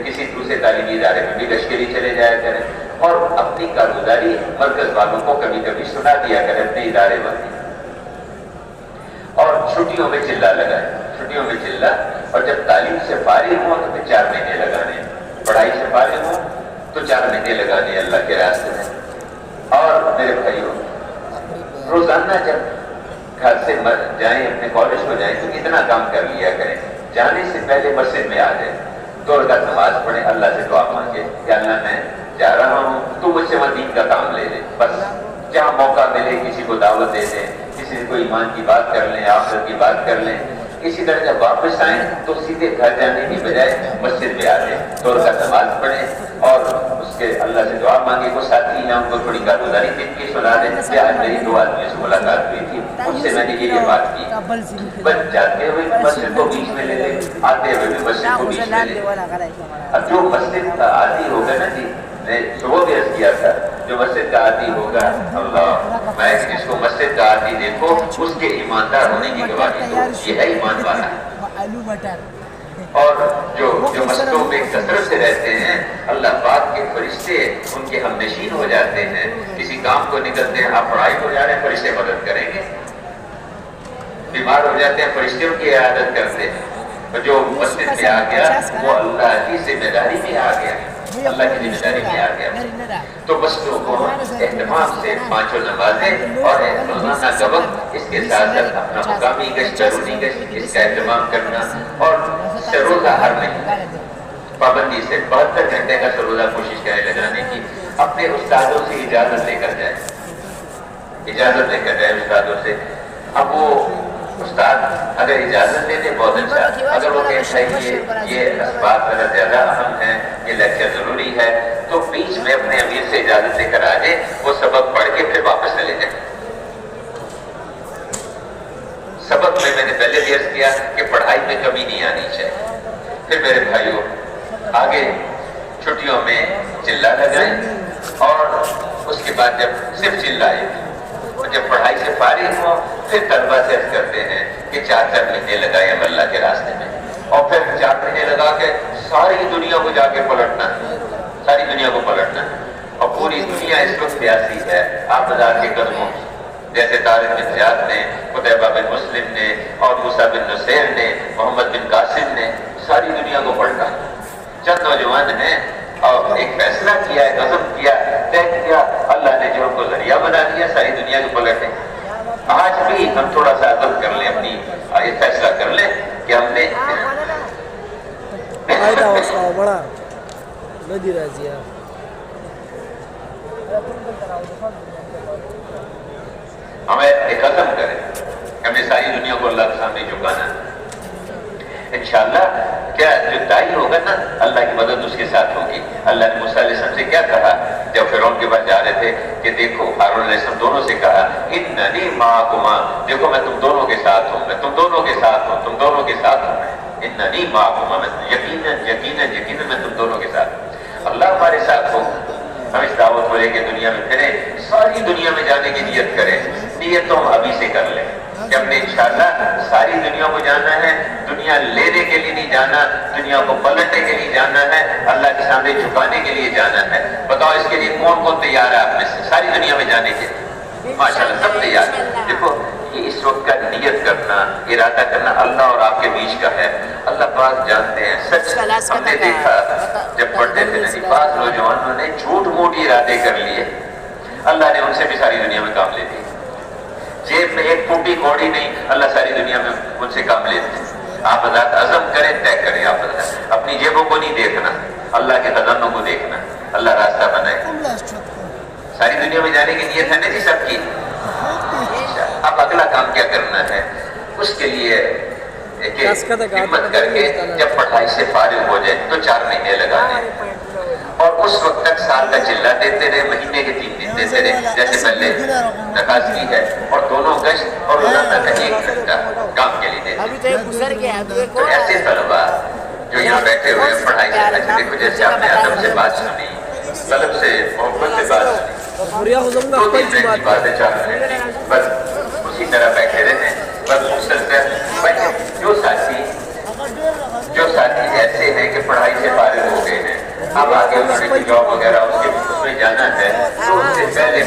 کسی دوسرے تعلیمی ادارے میں بھی گشت کے لیے چلے جایا کریں, اور اپنی کارگزاری مرکز والوں کو کبھی کبھی سنا دیا کریں اپنے ادارے والے. اور چھٹیوں میں چلہ لگائیں, چھٹیوں میں چلہ. اور جب تعلیم سے فارغ ہوں تو پھر 4 مہینے لگانے, پڑھائی سے فارغ ہوں تو 4 مہینے لگانے اللہ کے راستے میں. اور میرے بھائیوں, روزانہ جب گھر سے جائیں, اپنے کالج کو جائیں تو اتنا کام کر لیا کریں. جانے سے پہلے مسجد میں آ جائیں, 2 رکعت نماز پڑھیں, اللہ سے دعا مانگے کہ اللہ میں جا رہا ہوں, تو مجھ سے وہ دین کا کام لے لے. بس جہاں موقع ملے کسی کو دعوت دے دیں, کسی کو ایمان کی بات کر لیں, آخرت کی بات کر لیں. اسی طرح جب واپس آئیں تو سیدھے گھر جانے کی بجائے مسجد میں آ جائیں, 2 رکعت نماز پڑھیں, اور اس کے اللہ سے دعا مانگے. وہ ساتھی ہیں ان کو تھوڑی کارگزاری دن کی سنا دیں کہ آج میری 2 آدمیوں سے ملاقات ہوئی تھی, ان سے میں نے یہ بات کی. بس جاتے ہوئے مسجد کو بیچ میں لے لیں, آتے ہوئے بھی مسجد کو بیچ میں لے لیں. اب جو مسجد کا عادی ہوگا نا جی, میں صبح بھی عرض کیا تھا, جو مسجد کا عادی ہوگا, اللہ میں جس کو مسجد کا عادی دیکھو اس کے ایماندار ہونے کی گواہی دو, یہ ہے ایمان والا. اور جو مسجدوں میں کثرت سے رہتے ہیں, اللہ پاک کے فرشتے ان کے ہم نشین ہو جاتے ہیں. کسی کام کو نکلتے ہیں, آپ پڑھائی کو جا رہے ہیں, فرشتے مدد کریں گے. بیمار ہو جاتے ہیں, فرشتے ان کی عیادت کرتے ہیں. جو مسجد میں آ گیا وہ اللہ کی ذمہ داری میں آ گیا, اللہ کی ذمہ داری میں آ گیا. تو مسجدوں کو اہتمام سے 5 نمازیں اور روزانہ کا وقت, اس کے ساتھ ساتھ اپنا مقامی گشت, بیرونی گشت, اس کا اہتمام کرنا. اور سروزہ ہر مہینے پابندی سے 72 گھنٹے کا سروزہ کوشش کریں لگانے کی. اپنے استادوں سے اجازت لے کر جائیں, اجازت لے کر جائیں استادوں سے. اب وہ استاد اگر اجازت دے دے بہت اچھا, اگر وہ کہتا ہے یہ اسباب ذرا زیادہ اہم ہیں, یہ لیکچر ضروری ہے, تو بیچ میں اپنے امیر سے اجازت لے کر آ جائے, وہ سبق پڑھ کے پھر واپس چلے جائیں. سبق میں نے پہلے بھی عرض کیا کہ پڑھائی میں کمی نہیں آنی چاہیے. پھر میرے بھائیوں آگے چھٹیوں میں چلہ لگائیں, اور اس کے بعد جب صرف چلائیں, جب پڑھائی سے فارغ ہو پھر طلبہ سے عرض کرتے ہیں کہ 4 مہینے لگائیں ہم اللہ کے راستے میں. اور پھر 4 مہینے لگا کے ساری دنیا کو جا کے پلٹنا, ساری دنیا کو پلٹنا. اور پوری دنیا اس وقت پیاسی ہے آپ بازار کے قدموں, جیسے طارق بن زیاد نے, قتیبہ بن مسلم نے, اور موسیٰ بن نصیر نے, محمد بن قاسم نے, ساری دنیا کو پلٹا. چند نوجوان ہیں اور ایک فیصلہ کیا ہے, عزم کیا, طے کیا, اللہ نے جو ان کو ذریعہ بنا دیا, ساری دنیا کو پلٹے. آج بھی ہم تھوڑا سا عزم کر لیں, اپنی یہ فیصلہ کر لیں کہ ہم نے بڑا ندی راضی ہے. ہمیں ایک عزم کریں, ہمیں ساری دنیا کو اللہ کے سامنے جھکانا ہے. انشاءاللہ کیا جو دائی ہوگا نا, اللہ کی مدد اس کے ساتھ ہوگی. اللہ نے موسیٰ علیہ السلام سے کیا کہا, جب فرعون کے پاس جا رہے تھے کہ دیکھو ہارون علیہ السلام دونوں سے کہا اننی معکما، دیکھو میں تم دونوں کے ساتھ ہوں، میں تم دونوں کے ساتھ ہوں، تم دونوں کے ساتھ ہوں، اننی معکما، میں یقیناً یقیناً یقیناً میں تم دونوں کے ساتھ ہوں۔ اللہ ہمارے ساتھ ہو۔ ہم اس دعوت کو لے کے دنیا میں پھریں، ساری دنیا میں جانے کی نیت کریں۔ نیت تو ہم ابھی سے کر لیں کہ ہم نے انشاءاللہ ساری دنیا کو جانا ہے، دنیا لینے کے لیے نہیں جانا، دنیا کو پلٹنے کے لیے جانا ہے، اللہ کے سامنے جھکانے کے لیے جانا ہے۔ بتاؤ اس کے لیے کون کون تیار ہے آپ میں سے ساری دنیا میں جانے کے لیے؟ ماشاءاللہ سب تیار ہے۔ دیکھو یہ اس وقت کا نیت کرنا، ارادہ کرنا اللہ اور آپ کے بیچ کا ہے۔ اللہ پاک جانتے ہیں، سچ ہم نے دیکھا جب پڑھتے تھے نہیں، بعض نوجوانوں نے جھوٹ موٹ ارادے کر لیے، اللہ نے ان سے بھی ساری دنیا میں کام لے دی۔ جیب میں ایک پھوٹی کوڑی نہیں، اللہ ساری دنیا میں ان سے کام لیتے ہیں۔ آپ حضرات عزم کریں، طے کریں، آپ حضرات اپنی جیبوں کو نہیں دیکھنا، اللہ کے خزانوں کو دیکھنا، اللہ راستہ بنائے۔ ساری دنیا میں جانے کی نیت ہے نا جی سب کی۔ اب اگلا کام کیا کرنا ہے؟ اس کے لیے ہمت کر کے جب پڑھائی سے فارغ ہو جائے تو 4 مہینے لگانے، اور اس وقت تک سال کا چلہ دیتے رہے، مہینے کے 3 دن دیتے رہے جیسے پہلے درخواست کی ہے، اور دونوں گشت اور روزانہ کا 1 گھنٹہ کام کے لیے دیتے ہیں۔ تو ایسے طلبا جو یہاں بیٹھے ہوئے ہیں پڑھائی سے اچھے، دیکھو جیسے آپ نے ادب سے بات سنی، طلب سے محبت سے بات سنی، 2 3 منٹ کی باتیں 4 منٹ کی، بس اسی طرح بیٹھے رہے، بس مسلسل جو ساتھی ایسے ہیں کہ پڑھائی سے فارغ ہو گئے ہیں، اب آگے انہوں نے جاب وغیرہ اس میں جانا ہے، تو اس سے پہلے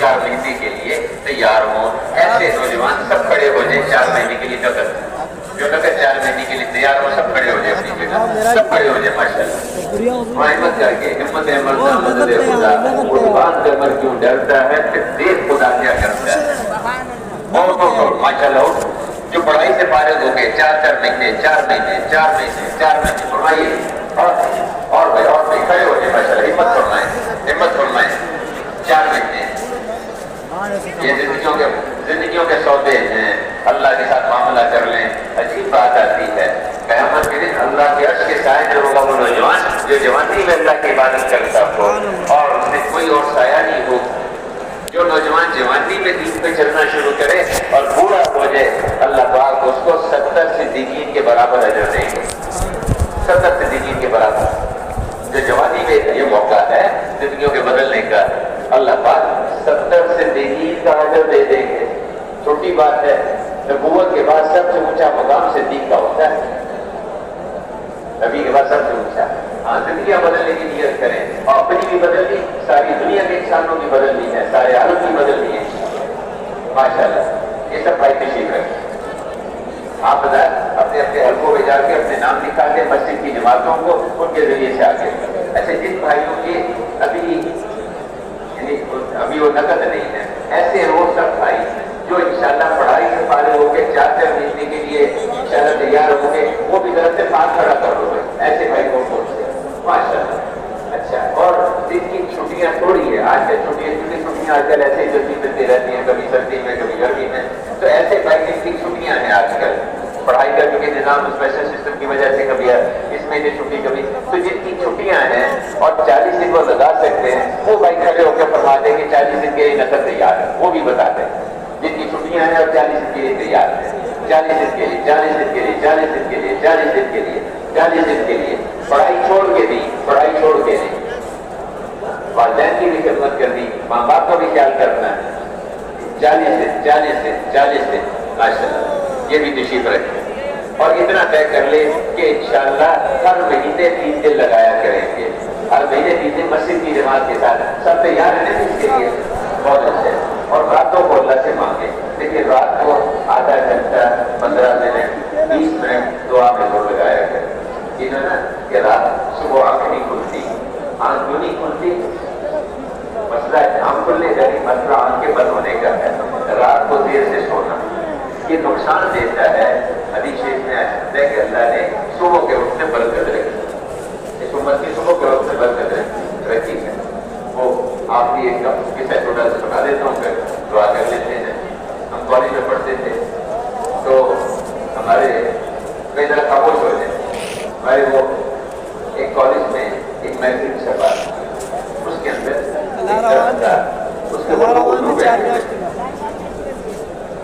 4 مہینے کے لیے تیار ہوں۔ ایسے نوجوان سب کھڑے ہو جائیں 4 مہینے کے لیے، جو 4 مہینے کے لیے تیار ہو، سب کھڑے ہو جائیں اپنی جگہ، سب کھڑے ہو جائیں ماشاءاللہ۔ ہمت کر کے ہمت مدد خدا، قربان قمر کیوں ڈرتا ہے، پھر دیکھ خدا کیا کرتا ہے۔ ماشاءاللہ جو پڑھائی سے فارغ ہو گئے 4 مہینے پڑھائیے، اور بھائی کھڑے ہو جائے ماشاءاللہ، ہمت فرمائیں 4 مہینے۔ یہ زندگیوں کے سودے ہیں، اللہ کے ساتھ معاملہ کر لیں۔ عجیب بات آتی ہے قیامت کے دن اللہ کے عرش کے سائے میں ہوگا وہ نوجوان جو جوانی میں اللہ کی عبادت کرتا ہو اور اس میں کوئی اور سایہ نہیں ہو۔ جو نوجوان جوانی میں دین پہ چلنا شروع کرے اور بوڑھا ہو جائے، اللہ پاک اس کو 70 صدیقین کے برابر اجر دیں گے، 70 صدیقین کے برابر۔ جو جوانی میں یہ موقع ہے زندگیوں کے بدلنے کا، اللہ پاک 70 صدیقین کا اجر دے دیں گے۔ چھوٹی بات ہے، نبوت کے بعد سب سے اونچا مقام صدیق کا ہوتا ہے، نبی کے بعد سب سے اونچا۔ ہاں زندگیاں بدلنے کی نیت کریں، اور اپنی بھی بدلنی، ساری دنیا کے انسانوں کی بدلنی ہے، سارے عالم کی بدلنی ہے ماشاءاللہ۔ یہ سب بھائی تشریف رکھیں۔ آپ اپنے حلقوں میں جا کے اپنے نام لکھا کے مسجد کی جماعتوں کو ان کے ذریعے سے آگے، ایسے جن بھائیوں کی ابھی وہ نقد نہیں ہے، ایسے وہ سب بھائی جو انشاءاللہ پڑھائی سے فارغ ہو کے 4 مہینے کے لیے انشاءاللہ تیار ہو گے، وہ بھی ذرا سے پاس کھڑا کر دو ایسے بھائی کو ماشاءاللہ۔ اچھا، اور جن کی چھٹیاں تھوڑی ہے، آج کل چھٹیاں آج کل ایسے ہی جلدی ملتی رہتی ہیں، کبھی سردی میں کبھی گرمی میں، تو ایسے بھائی جن کی چھٹیاں ہیں آج کل پڑھائی کا کیونکہ نظام اسپیشل سسٹم کی وجہ سے کبھی اس مہینے چھٹی کبھی، تو جن کی چھٹیاں ہیں اور 40 دن وہ لگا سکتے ہیں، وہ بھائی کھڑے ہو کے فرما دیں کہ 40 دن کے لیے نقد تیار ہے، وہ بھی بتا دیں جن کی چھٹیاں ہیں اور 40 دن کے لیے تیار ہے، 40 دن کے لیے 40 دن کے لیے 40 دن کے لیے 40 دن کے لیے 40 دن کے لیے پڑھائی چھوڑ کے دی، پڑھائی چھوڑ کے دی، والدین کی بھی خدمت کر دی، ماں باپ کا بھی خیال کرنا ہے، 40 دن ماشاءاللہ، یہ بھی تشریف رکھیں۔ اور اتنا طے کر لے کہ انشاءاللہ ہر مہینے 3 دن لگایا کریں گے، ہر مہینے 3 دن مسجد کی جماعت کے ساتھ، سب تیار ہیں اس کے لیے؟ بہت اچھے۔ اور راتوں کو اللہ سے مانگے، لیکن رات کو آدھا گھنٹہ 15 منٹ 20 منٹ دعا میں ضرور لگایا کریں۔ یہ جو نا کہ رات صبح آنکھ نہیں کھلتی، آنکھ کیوں نہیں کھلتی؟ مسئلہ آنکھ کھلنے کا نہیں، مسئلہ آنکھ کے بند ہونے کا ہے۔ رات کو دیر سے سونا یہ نقصان دیتا ہے۔ حدیث شریف میں آتا ہے کہ اللہ نے صبح کے وقت میں برکت رکھی، اس امت کی صبح کے وقت میں برکت رکھی ہے۔ وہ آپ بھی ایک قصہ چھوٹا سا سنا دیتا ہوں، پھر دعا کر لیتے ہیں۔ ہم کالج میں پڑھتے تھے تو ہمارے کئی طرح خاموش ہو جائے، ہمارے وہ ایک کالج میں ایک محفل سبھا، اس کے اندر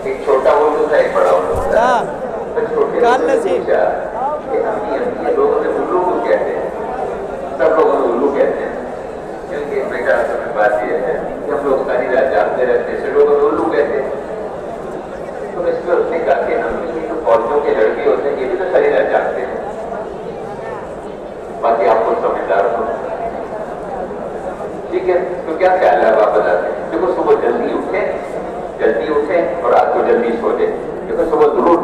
ایک چھوٹا اردو تھا، ایک بڑا اردو تھا. ہاں تو چھوٹے اردو نے پوچھا کہ امی لوگوں نے الو کو کہتے ہیں، سب لوگوں نے الو کہتے ہیں. کیونکہ بیٹا اصل میں بات یہ ہے کہ ہم لوگ ساری رات جاگتے رہتے ہیں، لوگوں نے الو کہتے ہیں. تو اس میں اس نے کہا کہ ہم جو فوجیوں کے لڑکے ہوتے ہیں یہ بھی تو ساری رات جاگتے ہیں. باقی آپ کو سمجھدار ہو ٹھیک ہے. تو کیا خیال ہے آپ بتاتے ہیں؟ دیکھو صبح جلدی اٹھیں اور رات کو جلدی سو جائیں. دیکھو صبح ضرور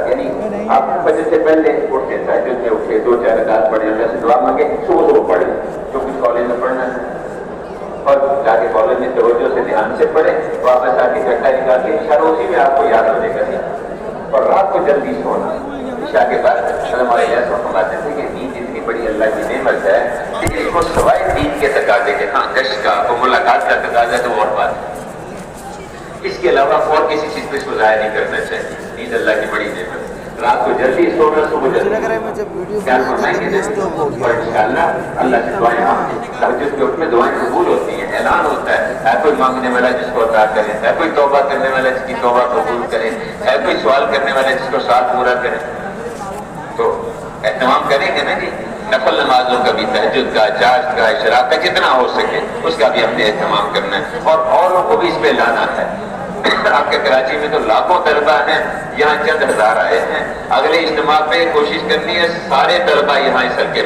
یعنی آپ بجے سے پہلے اٹھتے ہیں، تہجد میں اٹھے 2-4 رکعت پڑھیں، اللہ سے دعا مانگے، صبح پڑھیں جو کچھ کالج میں پڑھنا ہے، اور جا کے کالج میں توجہ سے دھیان سے پڑھیں، واپس آ کے گھنٹہ نکال کے انشاءاللہ اسی میں آپ کو یاد ہو جائے گا. اور رات کو جلدی سونا. عشاء کے بعد ہمارے ایسا فرماتے تھے کہ نیند اتنی بڑی اللہ کی نعمت ہے کہ اس کو سوائے دین کے تقاضے کے، ہاں گشت کا اور ملاقات کا تقاضا تو اور بات ہے، اس کے علاوہ اور کسی چیز پہ اس کو ضائع نہیں کرنا چاہیے. نیند اللہ کی بڑی نعمت ہے. رات کو جلدی سونا، صبح جلدی خیال فرمائیں گے اور انشاءاللہ اللہ سے دعائیں تہجد کے وقت میں دعائیں قبول ہوتی ہیں. اعلان ہوتا ہے کوئی مانگنے والا جس کو عطا کرے، کوئی توبہ کرنے والا جس کی توبہ قبول کرے، کوئی سوال کرنے والا جس کو ساتھ پورا کرے. تو اہتمام کریں گے نا جی، نفل نمازوں کا بھی، تہجد کا، چاشت کا، اشراق کا، جتنا ہو سکے اس کا بھی ہم نے اہتمام کرنا ہے اور اوروں کو بھی اس پہ لانا ہے. آپ کے کراچی میں تو لاکھوں طلبہ ہیں، یہاں چند ہزار آئے ہیں. اگلے اجتماع پہ کوشش کرنی ہے سارے طلبہ یہاں اس کے